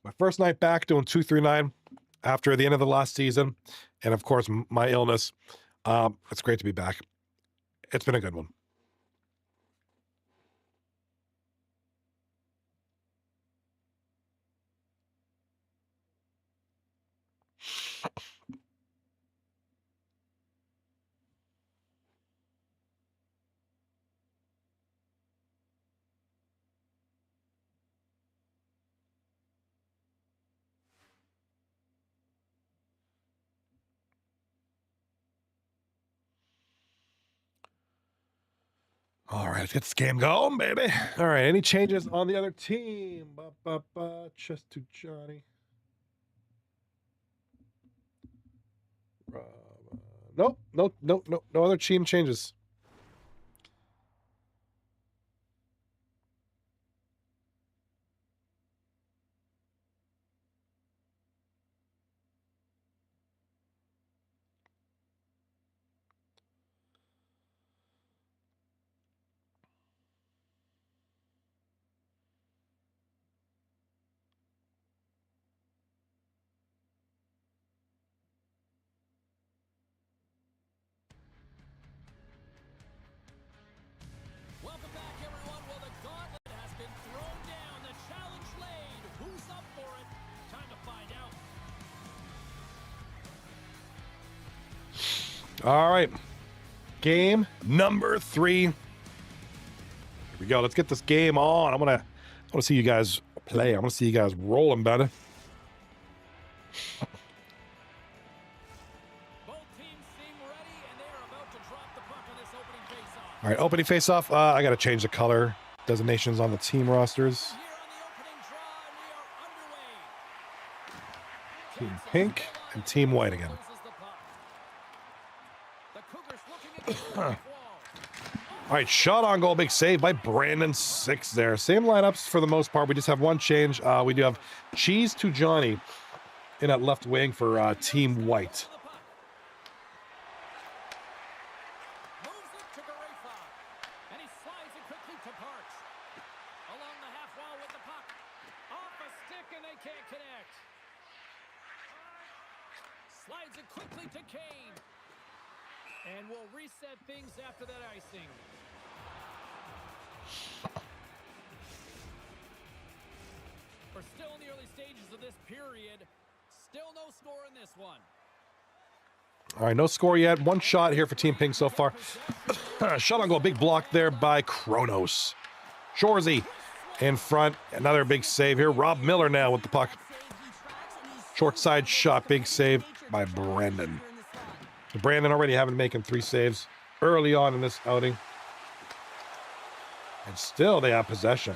My first night back doing 239 after the end of the last season. And of course, my illness. It's great to be back. It's been a good one. All right, let's get this game going, baby. All right, any changes on the other team? Chest to Johnny. Nope, no other team changes. Welcome back, everyone. Well, the gauntlet has been thrown down. The challenge laid. Who's up for it? Time to find out. All right, game number 3. Here we go. Let's get this game on. I want to see you guys play. I want to see you guys rolling, better. Both teams seem ready, and they are about to drop the puck on this opening faceoff. All right, opening face-off. I got to change the color designations on the team rosters. Here on the opening draw, and we are underway. Team pink and team white again. Closes the puck. The Cougars looking at the wall. All right, shot on goal, big save by Brandon 6 there. Same lineups for the most part. We just have one change. We do have Cheese to Johnny in at left wing for team white. Moves it to Garefa, and he slides it quickly to Parks. Along the half wall with the puck. Off a stick, and they can't connect. Slides it quickly to Kane. And we'll reset things after that icing. We're still in the early stages of this period. Still no score in this one. All right, no score yet. One shot here for Team Pink so far. Shot on goal, big block there by Kronos. Shorzy in front. Another big save here. Rob Miller now with the puck. Short side shot, big save by Brandon. Brandon already having making 3 saves early on in this outing. And still they have possession.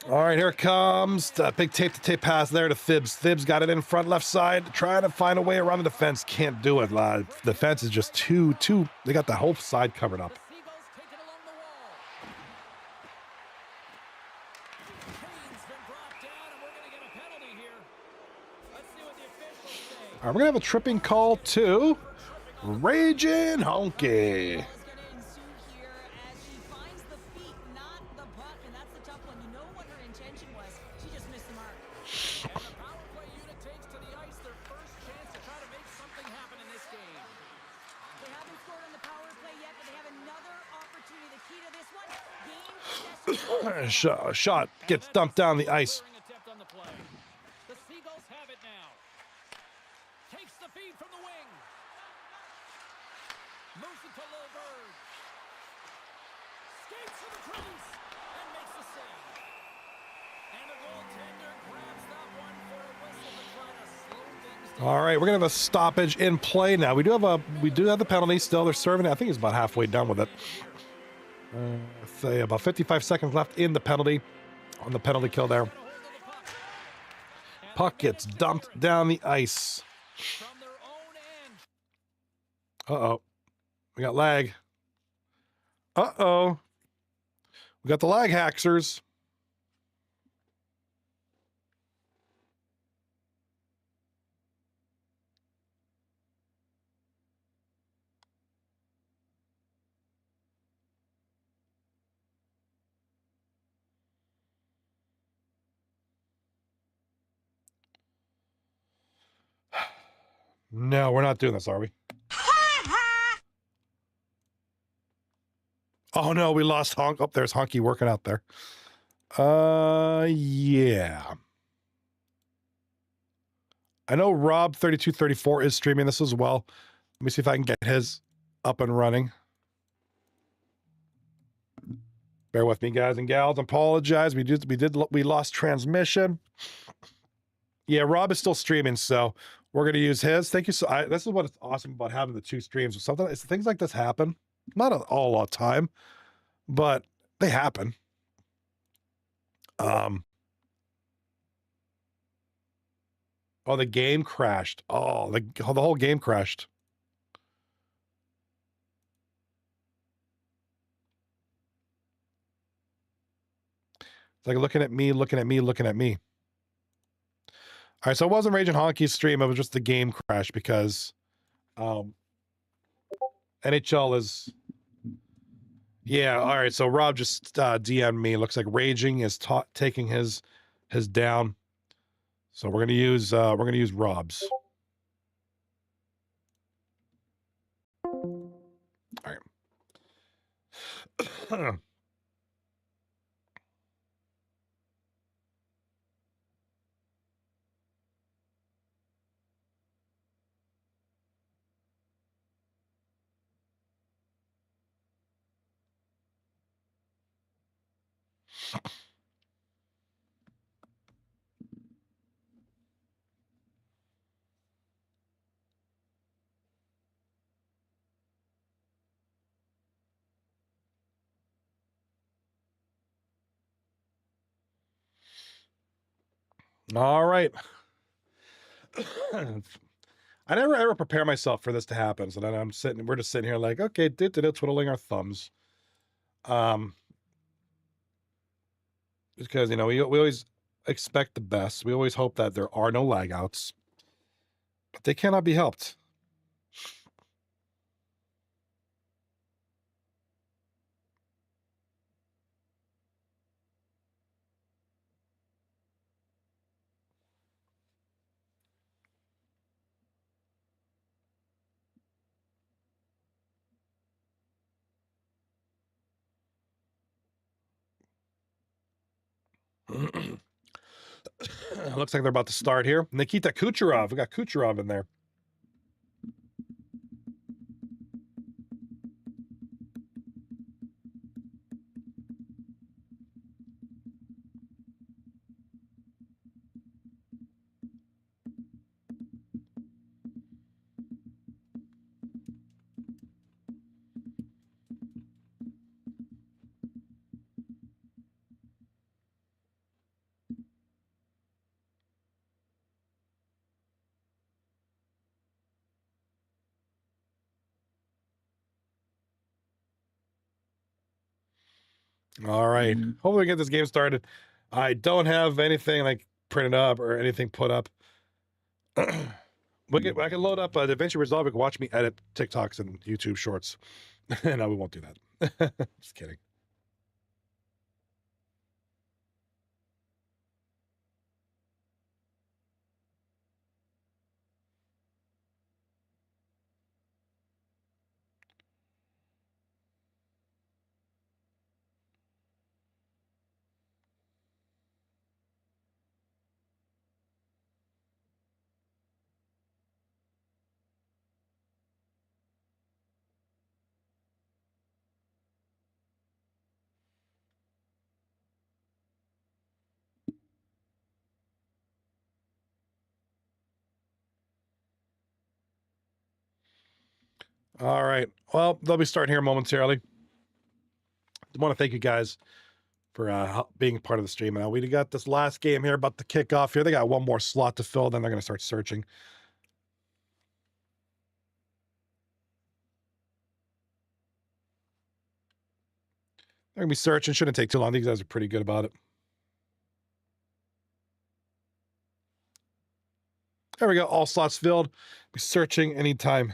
All right, here it comes. Big tape-to-tape pass there to Thibs. Thibs got it in front left side, trying to find a way around the defense. Can't do it. The defense is just too. They got the whole side covered up. All right, we're going to have a tripping call to Raging Honky. Shot gets dumped down the ice. The Seagulls have it now. Takes the feed from the wing. Moves it to Lilberg. Skates to the crease and makes the save. And the goaltender grabs that one for a whistle to try to slow things down. All right, we're gonna have a stoppage in play now. We do have the penalty still. They're serving it. I think he's about halfway done with it. Say about 55 seconds left in the penalty, on the penalty kill there. Puck gets dumped down the ice. From their own end. Uh-oh. We got lag. Uh-oh. We got the lag haxers. No, we're not doing this, are we? Oh no, we lost Honk. Oh, there's Honky working out there. Yeah. I know Rob3234 is streaming this as well. Let me see if I can get his up and running. Bear with me, guys and gals. Apologize. We lost transmission. Yeah, Rob is still streaming, so we're gonna use his. Thank you. This is what is awesome about having the two streams. Things like this happen, not all the time, but they happen. Oh, the game crashed. Oh, the whole game crashed. It's like looking at me. All right, so it wasn't Raging Honky's stream. It was just the game crash because NHL is... Yeah, all right, so Rob just DM'd me. Looks like Raging is taking his down. So we're gonna use Rob's. All right. All right. I never ever prepare myself for this to happen. So then we're just sitting here like, okay, twiddling our thumbs. Because, we always expect the best. We always hope that there are no lag outs, but they cannot be helped. Looks like they're about to start here. Nikita Kucherov. We got Kucherov in there. All right. Hopefully we get this game started. I don't have anything like printed up or anything put up. I can load up DaVinci Resolve. You can watch me edit TikToks and YouTube shorts. No, we won't do that. Just kidding. All right. Well, they'll be starting here momentarily. want to thank you guys for being part of the stream. Now we got this last game here about the kickoff here. They got one more slot to fill, then they're going to start searching. They're going to be searching. Shouldn't take too long. These guys are pretty good about it. There we go. All slots filled. Be searching anytime.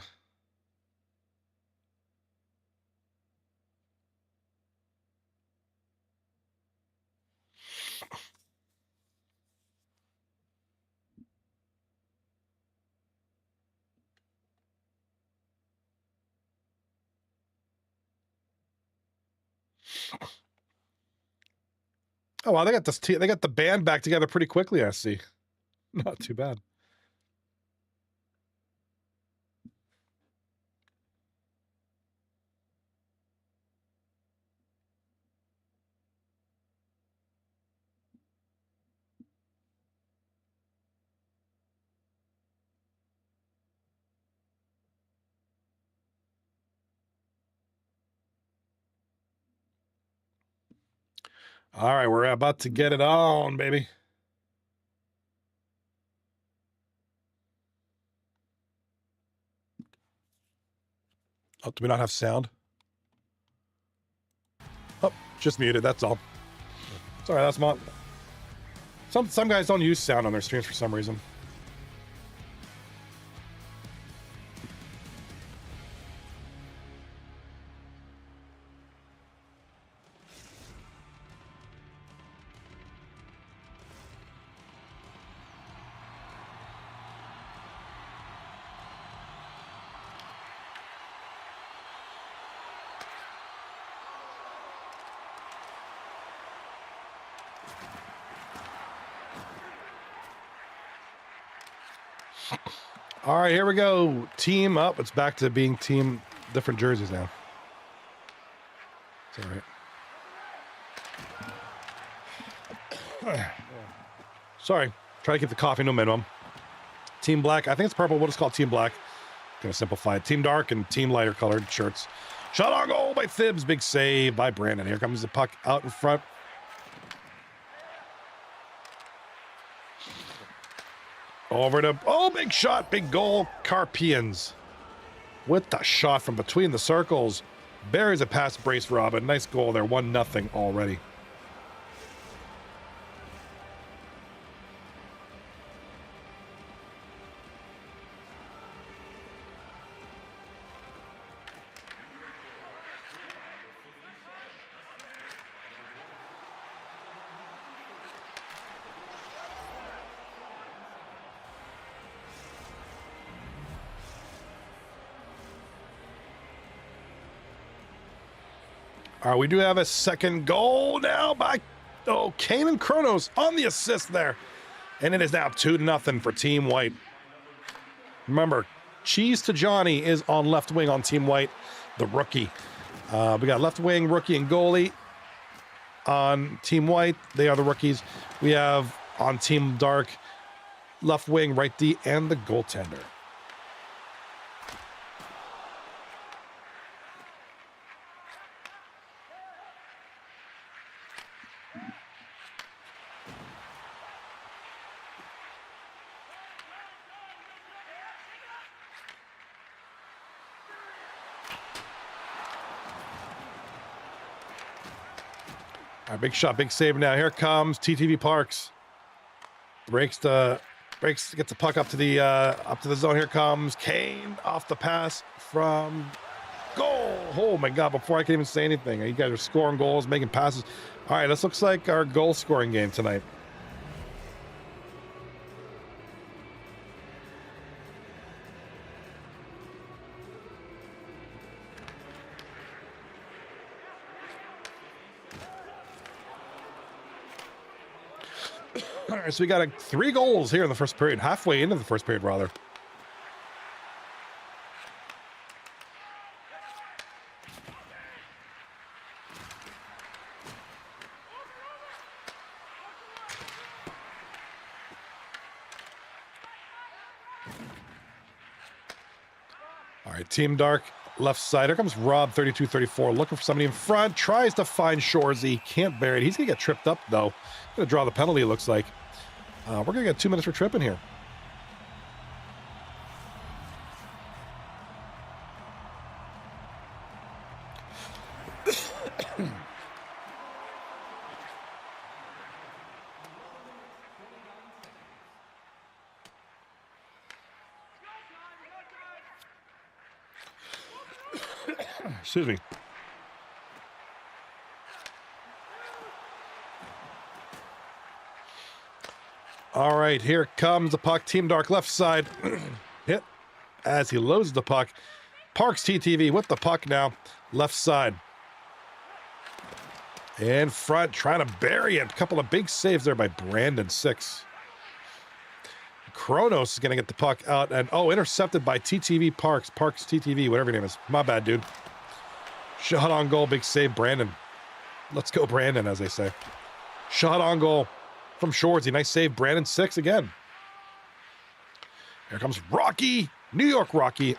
Oh wow, they got this. They got the band back together pretty quickly. I see. Not too bad. All right, we're about to get it on, baby. Oh, do we not have sound? Oh, just muted. That's all. Sorry, that's my. Some guys don't use sound on their streams for some reason. All right, here we go. Team up. It's back to being team different jerseys now. It's all right. Sorry. Try to keep the coffee no minimum. Team black. I think it's purple. We'll just call it team black. Gonna simplify it. Team dark and team lighter colored shirts. Shot on goal by Thibs. Big save by Brandon. Here comes the puck out in front. Over to, oh, big shot, big goal. Carpians with the shot from between the circles. Buries a pass brace Robin. Nice goal there. 1-0 already. All right, we do have a second goal now by Kane and Kronos on the assist there. And it is now 2-0 for Team White. Remember, Cheese to Johnny is on left wing on Team White, the rookie. We got left wing, rookie, and goalie on Team White. They are the rookies. We have on Team Dark, left wing, right D, and the goaltender. All right, big shot, big save now. Here comes TTV Parks. Gets the puck up to the zone. Here comes Kane off the pass from goal. Oh my God! Before I can even say anything, you guys are scoring goals, making passes. All right, this looks like our goal scoring game tonight. All right, so we got 3 goals here in the first period, halfway into the first period, rather. All right, Team Dark, Left side. Here comes Rob, 32-34, looking for somebody in front. Tries to find Shorzy. Can't bury it. He's going to get tripped up, though. Going to draw the penalty, it looks like. We're going to get 2 minutes for tripping here. Excuse me. All right, here comes the puck. Team Dark left side. Hit as he loads the puck. Parks TTV with the puck now. Left side. In front, trying to bury it. A couple of big saves there by Brandon, 6. Kronos is going to get the puck out. And, intercepted by TTV Parks. Parks TTV, whatever your name is. My bad, dude. Shot on goal, big save, Brandon. Let's go, Brandon, as they say. Shot on goal from Shorzy. Nice save, Brandon. 6 again. Here comes Rocky. New York Rocky.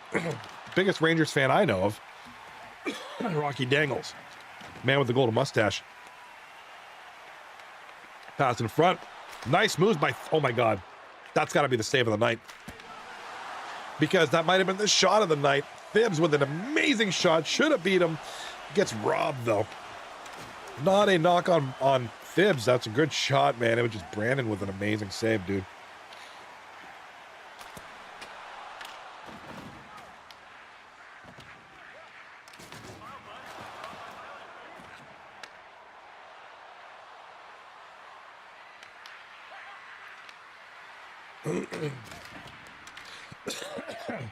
Biggest Rangers fan I know of. Rocky Dangles. Man with the golden mustache. Pass in front. Nice moves by... Oh, my God. That's got to be the save of the night. Because that might have been the shot of the night. Thibs with an amazing shot. Should have beat him. Gets robbed, though. Not a knock on Thibs. That's a good shot, man. It was just Brandon with an amazing save, dude.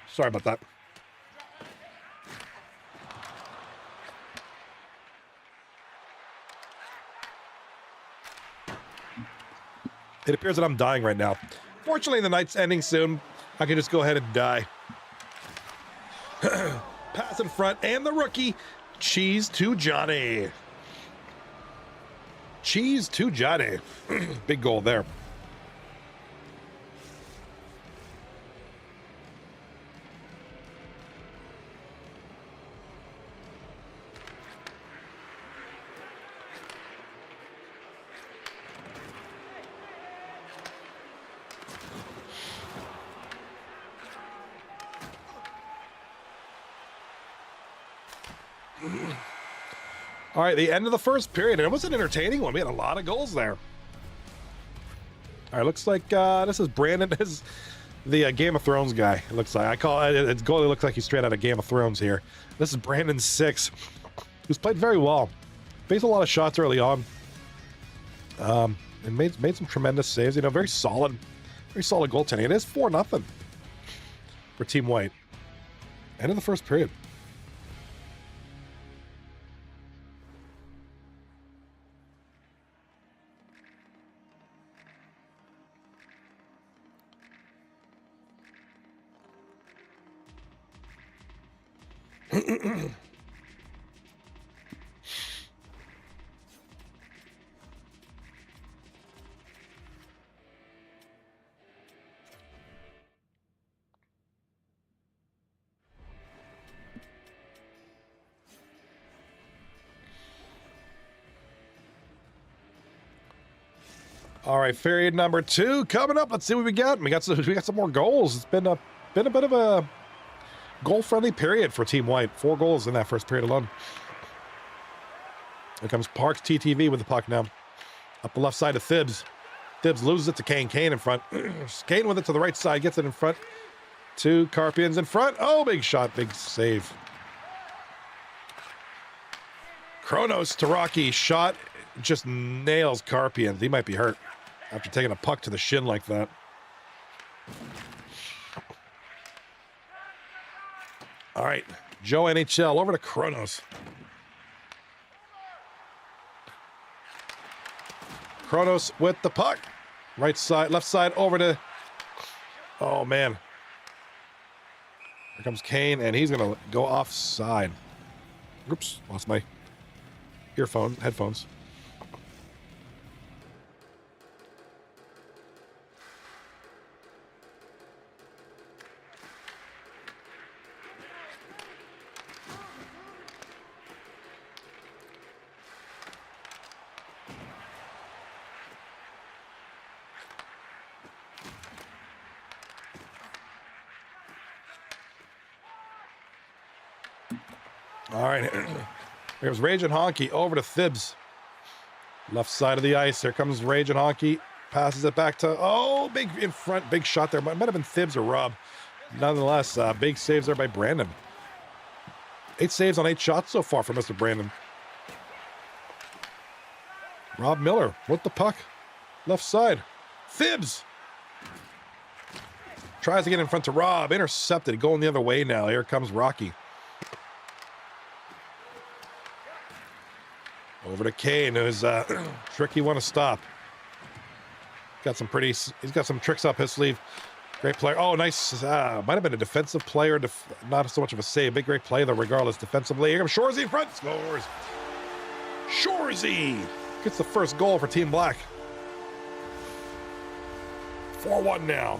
Sorry about that. It appears that I'm dying right now. Fortunately, the night's ending soon. I can just go ahead and die. Pass in front, and the rookie. Cheese to Johnny. Cheese to Johnny. Big goal there. All right, the end of the first period. It was an entertaining one. We had a lot of goals there. All right, looks like this is Brandon. This is the Game of Thrones guy. It looks like I call it. It's goalie looks like he's straight out of Game of Thrones here. This is Brandon, 6, who's played very well. Faced a lot of shots early on. And made some tremendous saves. You know, very solid goaltending. It is 4-0 for Team White. End of the first period. All right, period number 2 coming up. Let's see what we got. We got some more goals. It's been a bit of a goal-friendly period for Team White. 4 goals in that first period alone. Here comes Parks TTV with the puck now. Up the left side of Thibs. Thibs loses it to Kane. Kane in front. Kane with it to the right side. Gets it in front. 2 Carpians in front. Oh, big shot. Big save. Kronos to Rocky. Shot. Just nails Carpians. He might be hurt after taking a puck to the shin like that. All right, Joe NHL over to Kronos. Kronos with the puck. Right side, left side over to... Oh, man. Here comes Kane, and he's going to go offside. Oops, lost my headphones. All right. Here's Rage and Honky over to Thibs. Left side of the ice. Here comes Rage and Honky. Passes it back to, oh, big in front. Big shot there. But it might have been Thibs or Rob. Nonetheless, big saves there by Brandon. 8 saves on 8 shots so far for Mr. Brandon. Rob Miller with the puck. Left side. Thibs. Tries to get in front to Rob. Intercepted. Going the other way now. Here comes Rocky. Over to Kane, who's tricky one to stop. He's got some tricks up his sleeve. Great player. Oh, nice. Might have been a defensive player. Not so much of a save. Big, great play, though, regardless, defensively. Here comes Shorzy in front. Scores. Shorzy gets the first goal for Team Black. 4-1 now.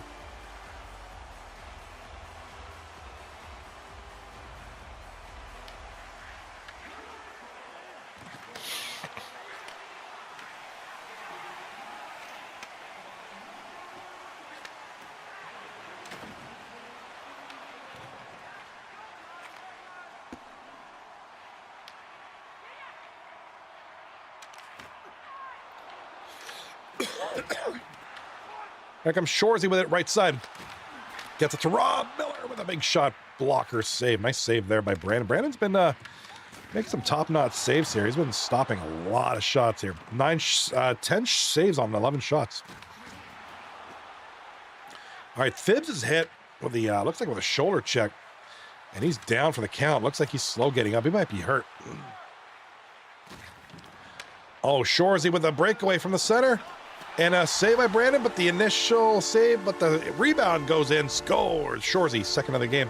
Here comes Shorzy with it right side. Gets it to Rob Miller with a big shot blocker save. Nice save there by Brandon. Brandon's been making some top-notch saves here. He's been stopping a lot of shots here. 10 saves on 11 shots. All right, Thibs is hit with the, looks like with a shoulder check. And he's down for the count. Looks like he's slow getting up. He might be hurt. Oh, Shorzy with a breakaway from the center. And a save by Brandon, but the initial save, but the rebound goes in. Scores. Shorzy, second of the game.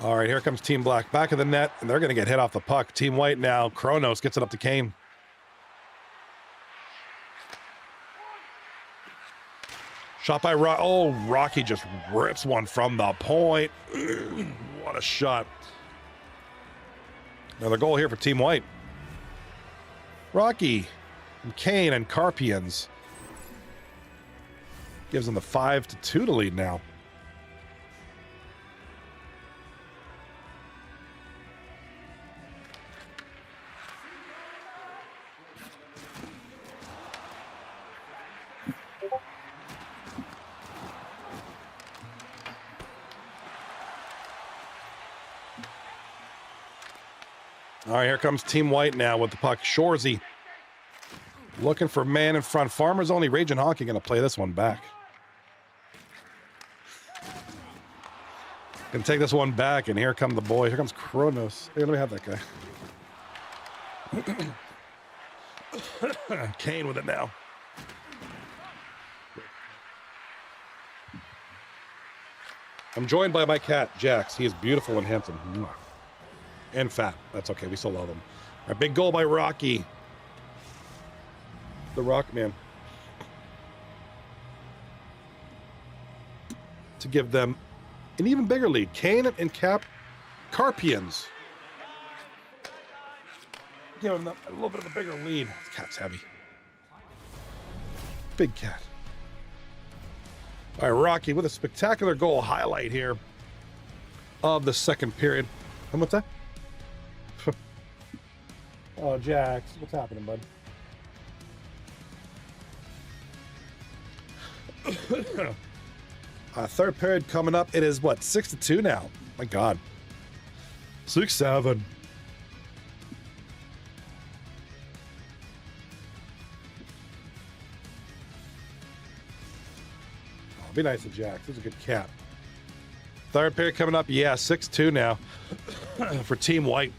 All right, here comes Team Black. Back of the net, and they're going to get hit off the puck. Team White now. Kronos gets it up to Kane. Shot by Rocky. Oh, Rocky just rips one from the point. What a shot. Another goal here for Team White. Rocky and Kane and Carpians. Gives them the 5-2 to lead now. All right, here comes Team White now with the puck. Shorzy looking for man in front. Farmer's only. Rage and Honky going to play this one back. Gonna take this one back, and here come the boys. Here comes Kronos. Here, let me have that guy. Kane with it now. I'm joined by my cat, Jax. He is beautiful and handsome. And fat. That's okay. We still love him. A big goal by Rocky. The Rock Man. To give them an even bigger lead. Kane and Carpians. Give him a little bit of a bigger lead. This cat's heavy. Big cat. All right, Rocky with a spectacular goal highlight here of the second period. And what's that? Oh, Jax, what's happening, bud? Third period coming up. It is what, 6-2 now? My God. 6-7. Oh, be nice to Jax. He's a good cat. Third period coming up. Yeah, 6-2 now for Team White.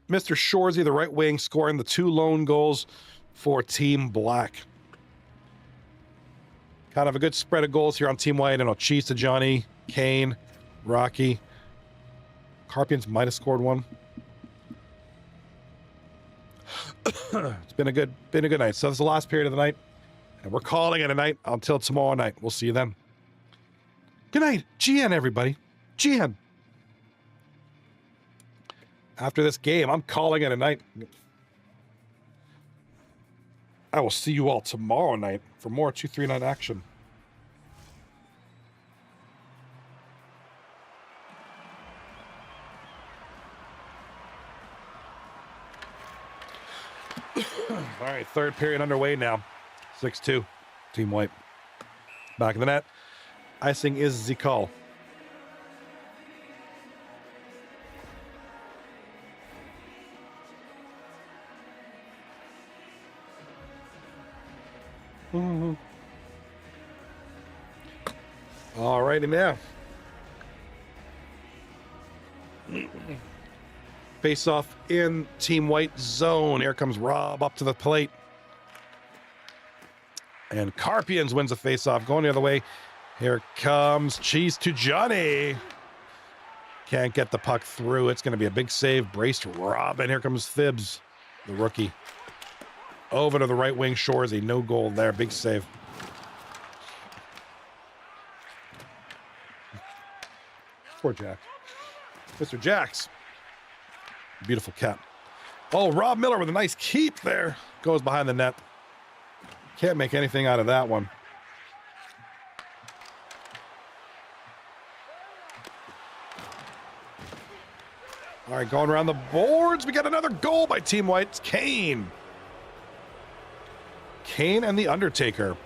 Mr. Shorzy, the right wing, scoring the 2 lone goals for Team Black. Kind of a good spread of goals here on Team White. And Ochista, Johnny, Kane, Rocky. Carpians might have scored one. It's been a good night. So this is the last period of the night. And we're calling it a night until tomorrow night. We'll see you then. Good night. GN, everybody. GN. After this game, I'm calling it a night. I will see you all tomorrow night for more 239 action. All right, third period underway now. 6-2, Team White. Back of the net. Icing is the call. All righty now. Face off in Team White zone. Here comes Rob up to the plate. And Carpians wins the face-off. Going the other way. Here comes Cheese to Johnny. Can't get the puck through. It's going to be a big save. Braced Rob. And here comes Thibs, the rookie. Over to the right wing, Shorzy. No goal there. Big save. Poor Jack. Mr. Jacks. Beautiful cap. Oh, Rob Miller with a nice keep there. Goes behind the net. Can't make anything out of that one. All right, going around the boards. We got another goal by Team White. It's Kane. Kane and the Undertaker.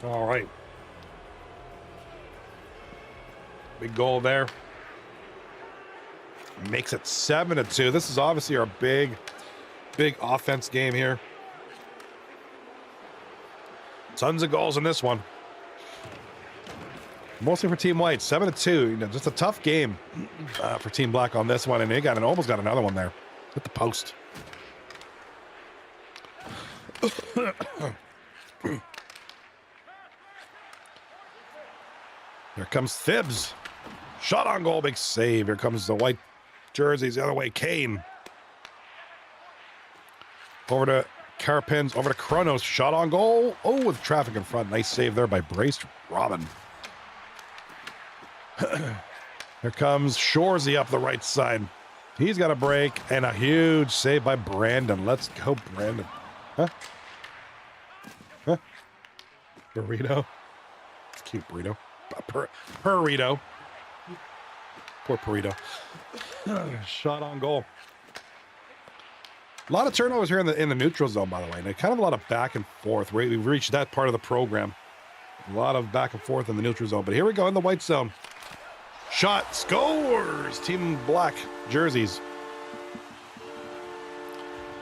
All right. Big goal there. Makes it 7-2. This is obviously our big offense game here. Tons of goals in this one. Mostly for Team White. 7-2. You know, just a tough game for Team Black on this one. And they almost got another one there. Hit the post. Here comes Thibs. Shot on goal. Big save. Here comes the white jerseys the other way. Kane. Over to Carpins. Over to Kronos. Shot on goal. Oh, with traffic in front. Nice save there by Braced Robin. Here comes Shorzy up the right side. He's got a break and a huge save by Brandon. Let's go, Brandon. Huh? Huh? Burrito. It's cute, burrito. Burrito. Poor burrito. Shot on goal. A lot of turnovers here in the neutral zone, by the way. And kind of a lot of back and forth. We've reached that part of the program. A lot of back and forth in the neutral zone. But here we go in the white zone. Shot, scores! Team Black jerseys.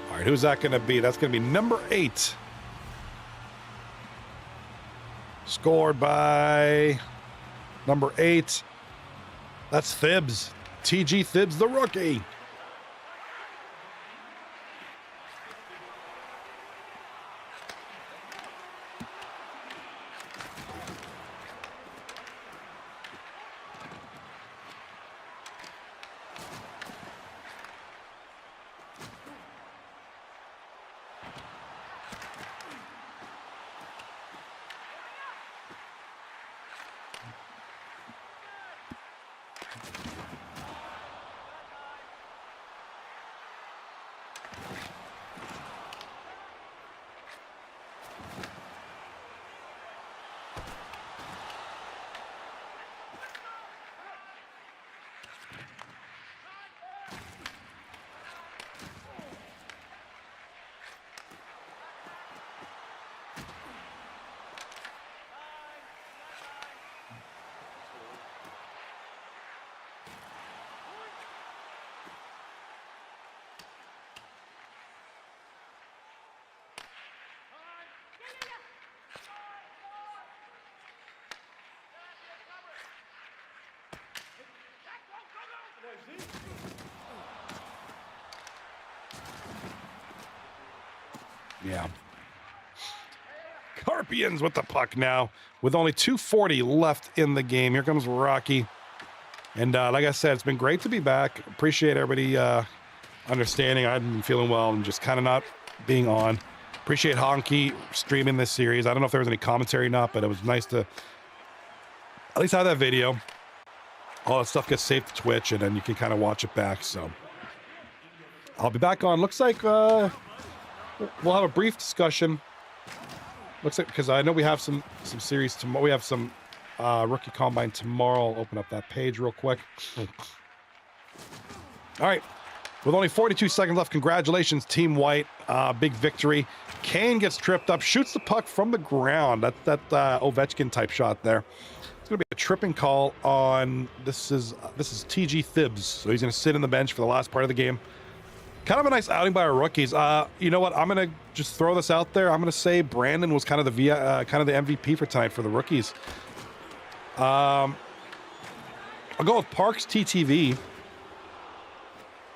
All right, who's that going to be? That's going to be number 8. Scored by number 8. That's Thibs. TG Thibs, the rookie. Yeah. Carpians with the puck now, with only 2:40 left in the game. Here comes Rocky. And like I said, it's been great to be back. Appreciate everybody understanding. I've been feeling well and just kind of not being on. Appreciate Honky streaming this series. I don't know if there was any commentary or not, but it was nice to at least have that video. All that stuff gets saved to Twitch, and then you can kind of watch it back. So I'll be back on. Looks like we'll have a brief discussion. Looks like, because I know we have some series tomorrow. We have some rookie combine tomorrow. I'll open up that page real quick. All right. With only 42 seconds left, congratulations, Team White. Big victory. Kane gets tripped up, shoots the puck from the ground. That Ovechkin type shot there. It's going to be a tripping call on, this is TG Thibs. So he's going to sit in the bench for the last part of the game. Kind of a nice outing by our rookies. You know what? I'm going to just throw this out there. I'm going to say Brandon was kind of the MVP for tonight for the rookies. I'll go with Parks TTV.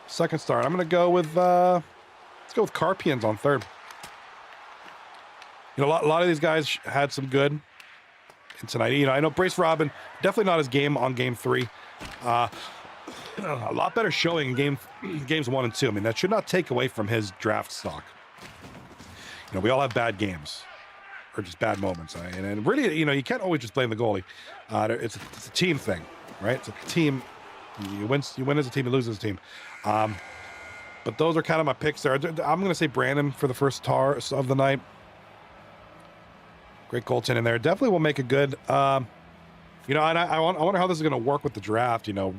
Second start. I'm going to go with, let's go with Carpians on third. You know, a lot of these guys had some good tonight. You know, I know Brace Robin, definitely not his game on game 3. A lot better showing in games 1 and 2. I mean, that should not take away from his draft stock. You know, we all have bad games or just bad moments. And really, you know, you can't always just blame the goalie. It's a team thing, right? It's a team. You win as a team, you lose as a team. But those are kind of my picks there. I'm going to say Brandon for the first tar of the night. Great goaltending in there. Definitely will make a good, you know, and I wonder how this is going to work with the draft, you know,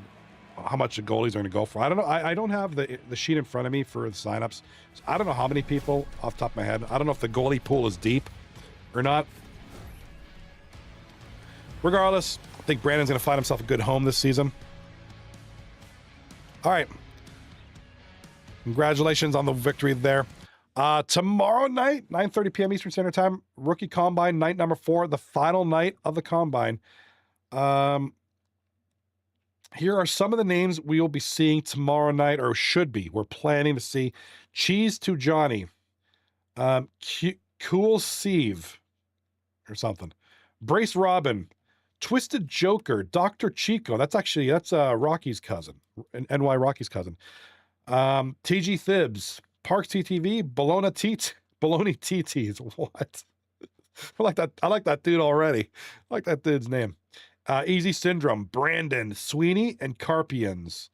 how much the goalies are going to go for. I don't know. I don't have the sheet in front of me for the signups. So I don't know how many people off the top of my head. I don't know if the goalie pool is deep or not. Regardless, I think Brandon's going to find himself a good home this season. All right. Congratulations on the victory there. Tomorrow night, 9:30 p.m. Eastern Standard Time, Rookie Combine, night number 4, the final night of the Combine. Here are some of the names we will be seeing tomorrow night, or should be. We're planning to see Cheese to Johnny, Cool Steve, or something, Brace Robin, Twisted Joker, Dr. Chico. That's Rocky's cousin, NY Rocky's cousin. TG Thibs, Parks TTV, Bologna TTs. What? I like that dude already. I like that dude's name. Easy Syndrome, Brandon, Sweeney, and Carpians.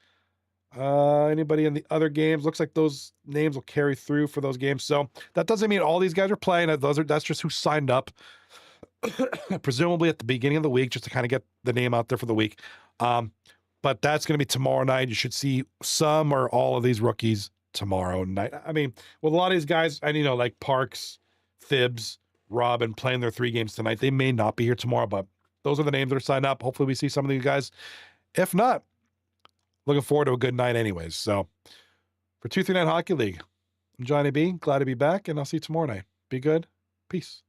Anybody in the other games? Looks like those names will carry through for those games. So that doesn't mean all these guys are playing. That's just who signed up. Presumably at the beginning of the week, just to kind of get the name out there for the week. But that's going to be tomorrow night. You should see some or all of these rookies tomorrow night. I mean, with a lot of these guys, and you know, like Parks, Thibs, Robin playing their 3 games tonight, they may not be here tomorrow, but those are the names that are signed up. Hopefully we see some of these guys. If not, looking forward to a good night anyways. So for 239 Hockey League, I'm Johnny B. Glad to be back, and I'll see you tomorrow night. Be good. Peace.